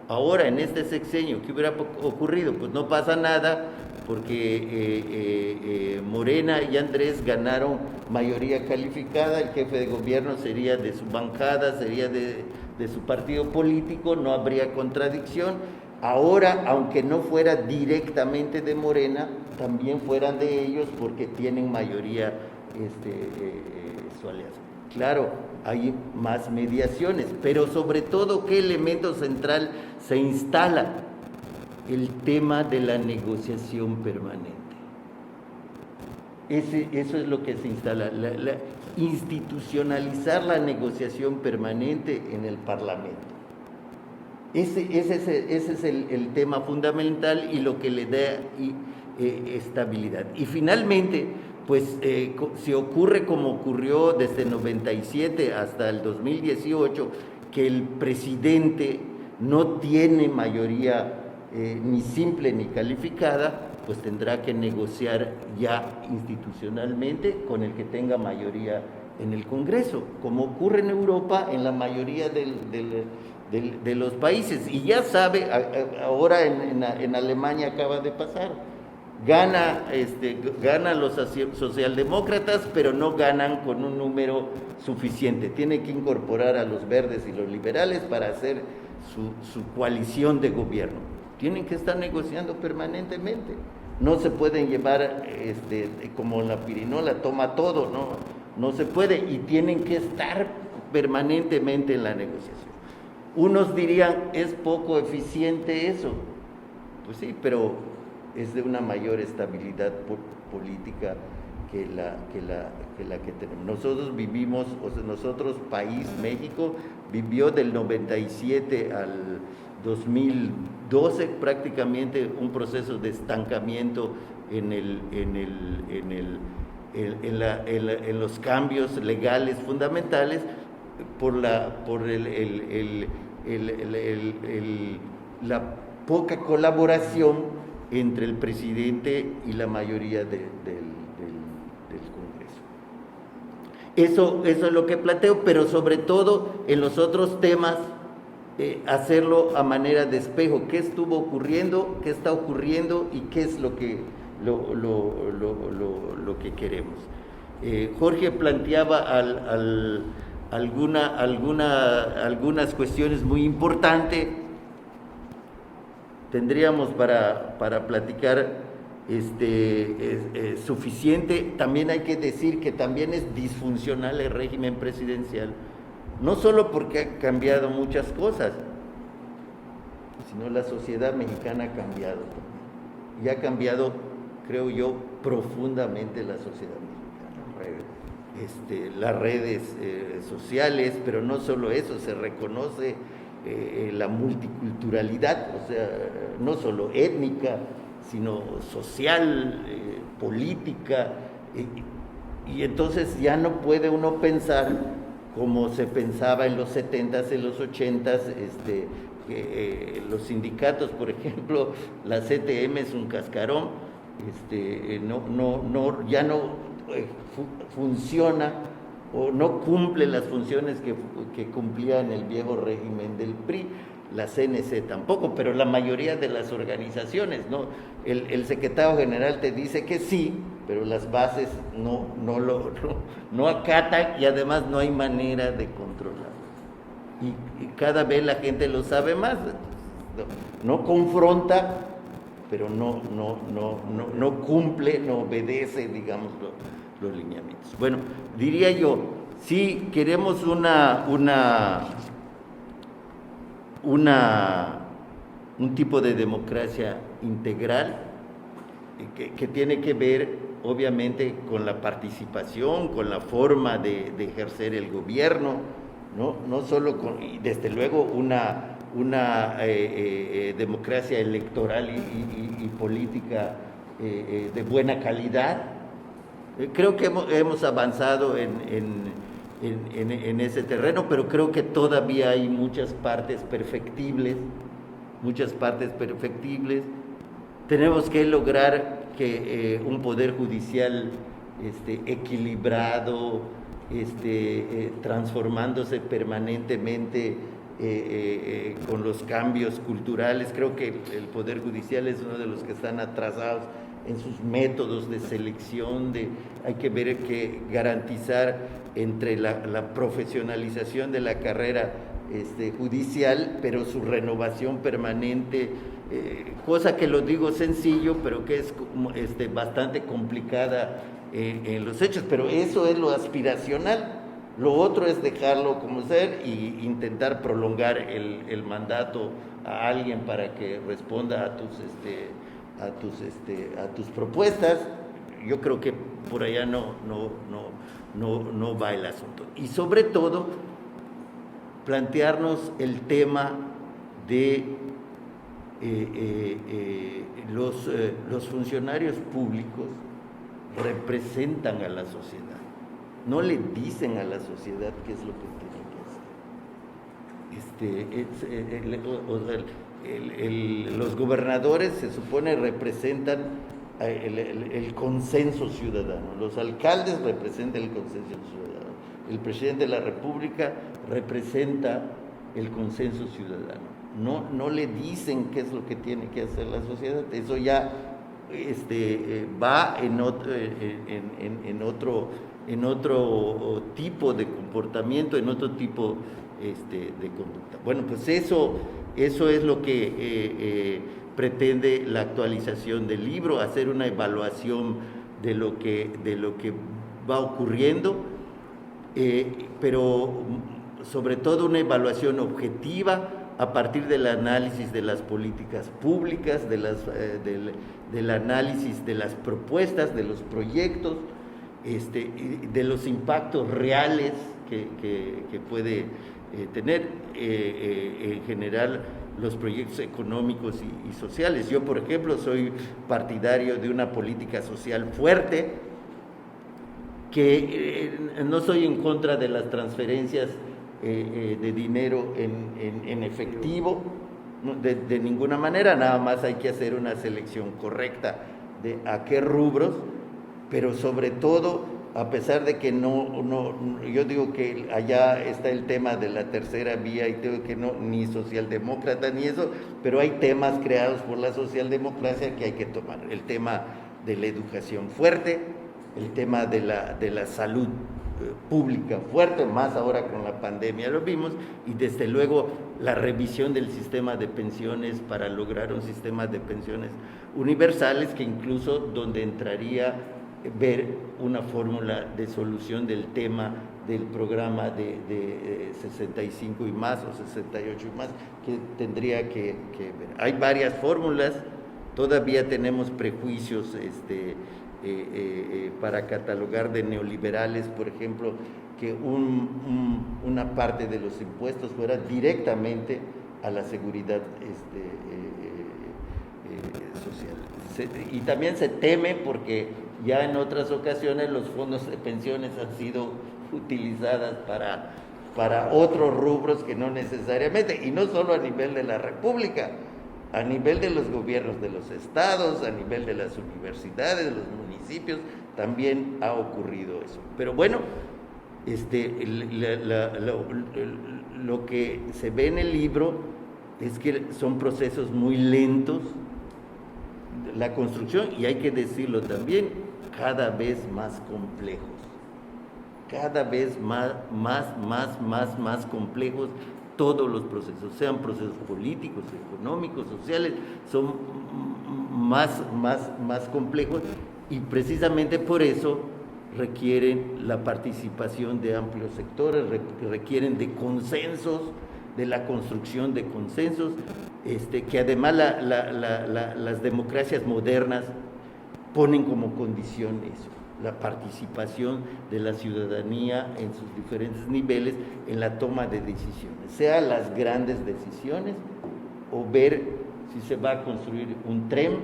Ahora, en este sexenio, ¿qué hubiera ocurrido? Pues no pasa nada, porque Morena y Andrés ganaron mayoría calificada, el jefe de gobierno sería de su bancada, sería de su partido político, no habría contradicción. Ahora, aunque no fuera directamente de Morena, también fueran de ellos porque tienen mayoría su alianza. Claro, hay más mediaciones, pero sobre todo, ¿qué elemento central se instala? El tema de la negociación permanente. Eso es lo que se instala, institucionalizar la negociación permanente en el Parlamento. Ese es el tema fundamental y lo que le da estabilidad. Y finalmente, pues si ocurre como ocurrió desde el 97 hasta el 2018, que el presidente no tiene mayoría ni simple ni calificada, pues tendrá que negociar ya institucionalmente con el que tenga mayoría en el Congreso, como ocurre en Europa en la mayoría de los países. Y ya sabe, ahora en Alemania acaba de pasar, ganan los socialdemócratas, pero no ganan con un número suficiente. Tienen que incorporar a los verdes y los liberales para hacer su coalición de gobierno. Tienen que estar negociando permanentemente. No se pueden llevar como la pirinola, toma todo, no se puede, y tienen que estar permanentemente en la negociación. Unos dirían, ¿es poco eficiente eso? Pues sí, pero es de una mayor estabilidad política que la que tenemos. Nosotros vivimos, país, México, vivió del 97 al 2012 prácticamente un proceso de estancamiento en los cambios legales fundamentales por la poca colaboración entre el presidente y la mayoría del Congreso. Eso es lo que planteo, pero sobre todo en los otros temas, hacerlo a manera de espejo. ¿Qué estuvo ocurriendo? ¿Qué está ocurriendo? ¿Y qué es lo que queremos? Jorge planteaba algunas cuestiones muy importantes. Tendríamos para platicar suficiente. También hay que decir que también es disfuncional el régimen presidencial, no solo porque ha cambiado muchas cosas, sino la sociedad mexicana ha cambiado, y ha cambiado, creo yo, profundamente la sociedad mexicana. Las redes sociales, pero no solo eso, se reconoce la multiculturalidad, o sea, no solo étnica, sino social, política, y entonces ya no puede uno pensar como se pensaba en los 70s, en los 80s, los sindicatos, por ejemplo, la CTM es un cascarón, ya no funciona o no cumple las funciones que cumplía en el viejo régimen del PRI. La CNC tampoco, pero la mayoría de las organizaciones, ¿no? El secretario general te dice que sí, pero las bases no acatan, y además no hay manera de controlarlo. Y cada vez la gente lo sabe más. No confronta, pero no cumple, no obedece, digamos, los lineamientos. Bueno, diría yo, si queremos un tipo de democracia integral que tiene que ver obviamente con la participación, con la forma de ejercer el gobierno, no solo y desde luego una democracia electoral y política de buena calidad. Creo que hemos avanzado en ese terreno, pero creo que todavía hay muchas partes perfectibles. Tenemos que lograr que un poder judicial equilibrado, transformándose permanentemente con los cambios culturales. Creo que el poder judicial es uno de los que están atrasados en sus métodos de selección. Hay que ver que garantizar entre la profesionalización de la carrera judicial, pero su renovación permanente, cosa que lo digo sencillo, pero que es bastante complicada en los hechos, pero eso es lo aspiracional. Lo otro es dejarlo como ser y intentar prolongar el mandato a alguien para que responda a tus propuestas. Yo creo que por allá no va el asunto. Y sobre todo, plantearnos el tema de los funcionarios públicos representan a la sociedad. No le dicen a la sociedad qué es lo que tiene que hacer. Los gobernadores, se supone, representan el consenso ciudadano. Los alcaldes representan el consenso ciudadano. El presidente de la República representa el consenso ciudadano. No le dicen qué es lo que tiene que hacer la sociedad. Eso ya va en otro tipo de comportamiento, en otro tipo de conducta. Bueno, pues eso es lo que pretende la actualización del libro, hacer una evaluación de lo que va ocurriendo, pero sobre todo una evaluación objetiva a partir del análisis de las políticas públicas, del análisis de las propuestas, de los proyectos, de los impactos reales que puede tener en general los proyectos económicos y sociales. Yo, por ejemplo, soy partidario de una política social fuerte, que no soy en contra de las transferencias de dinero en efectivo, de ninguna manera. Nada más hay que hacer una selección correcta de a qué rubros, pero sobre todo, a pesar de que yo digo que allá está el tema de la tercera vía, y digo que no, ni socialdemócrata ni eso, pero hay temas creados por la socialdemocracia que hay que tomar. El tema de la educación fuerte, el tema de la salud pública fuerte, más ahora con la pandemia lo vimos, y desde luego la revisión del sistema de pensiones para lograr un sistema de pensiones universales, que incluso donde entraría ver una fórmula de solución del tema del programa de 65 y más o 68 y más, que tendría que ver. Hay varias fórmulas, todavía tenemos prejuicios para catalogar de neoliberales, por ejemplo, que una parte de los impuestos fuera directamente a la seguridad social. Y también se teme porque ya en otras ocasiones los fondos de pensiones han sido utilizadas para otros rubros que no necesariamente, y no solo a nivel de la República, a nivel de los gobiernos de los estados, a nivel de las universidades, de los municipios, también ha ocurrido eso. Pero bueno, lo que se ve en el libro es que son procesos muy lentos, la construcción, y hay que decirlo también, cada vez más complejos, cada vez más complejos. Todos los procesos, sean procesos políticos, económicos, sociales, son más complejos, y precisamente por eso requieren la participación de amplios sectores, requieren de consensos, de la construcción de consensos, que además las democracias modernas ponen como condición eso, la participación de la ciudadanía en sus diferentes niveles en la toma de decisiones, sea las grandes decisiones, o ver si se va a construir un tren,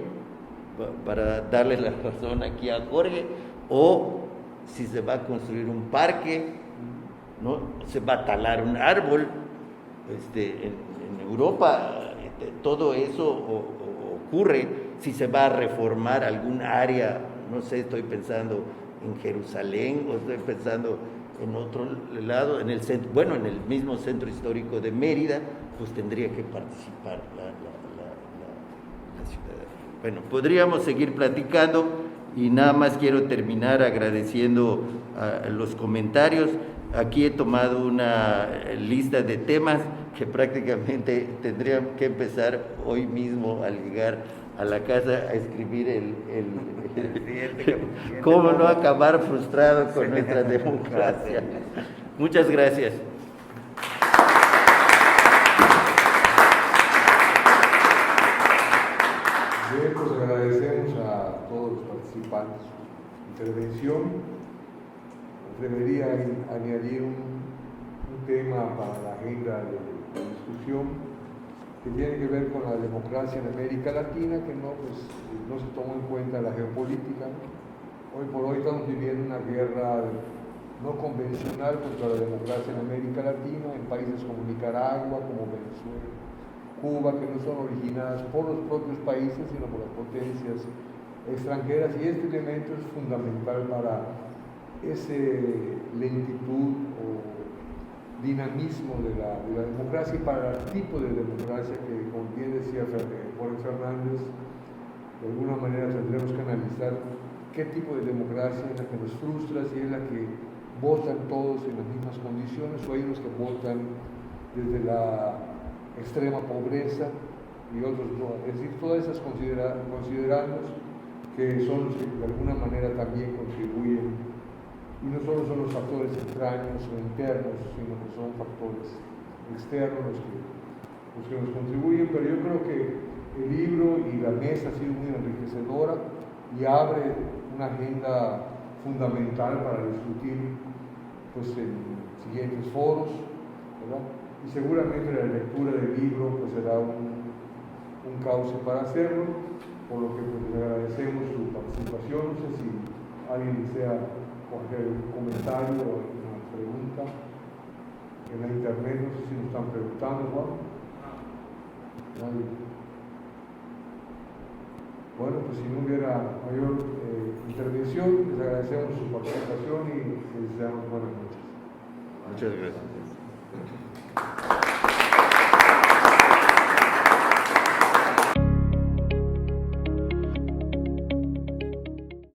para darle la razón aquí a Jorge, o si se va a construir un parque, ¿no? Se va a talar un árbol. En Europa todo eso ocurre si se va a reformar algún área, no sé, estoy pensando en Jerusalén o estoy pensando en otro lado, en el centro, bueno, en el mismo centro histórico de Mérida, pues tendría que participar la ciudadanía. Bueno, podríamos seguir platicando y nada más quiero terminar agradeciendo los comentarios. Aquí he tomado una lista de temas que prácticamente tendrían que empezar hoy mismo al llegar a la casa a escribir cómo no acabar frustrado con nuestra democracia. Muchas gracias. Bien, pues agradecemos a todos los participantes su intervención. Debería añadir un tema para la agenda de discusión que tiene que ver con la democracia en América Latina, que no se tomó en cuenta la geopolítica. Hoy por hoy estamos viviendo una guerra no convencional contra la democracia en América Latina, en países como Nicaragua, como Venezuela, Cuba, que no son originadas por los propios países, sino por las potencias extranjeras, y este elemento es fundamental para esa lentitud o dinamismo de la democracia y para el tipo de democracia que, como bien decía Jorge Fernández, de alguna manera tendremos que analizar qué tipo de democracia es la que nos frustra, si es la que votan todos en las mismas condiciones o hay unos que votan desde la extrema pobreza y otros no. Es decir, todas esas considerandos que son los que de alguna manera también contribuyen, y no solo son los factores extraños o internos, sino que son factores externos los que nos contribuyen. Pero yo creo que el libro y la mesa ha sido muy enriquecedora y abre una agenda fundamental para discutir pues, en siguientes foros, ¿verdad? Y seguramente la lectura del libro pues, será un cauce para hacerlo, por lo que pues, les agradecemos su participación. No sé si alguien desea cualquier comentario o alguna pregunta en la internet, no sé si nos están preguntando, Juan. Nadie. Bueno, pues si no hubiera mayor intervención, les agradecemos su participación y les deseamos buenas noches. Muchas gracias.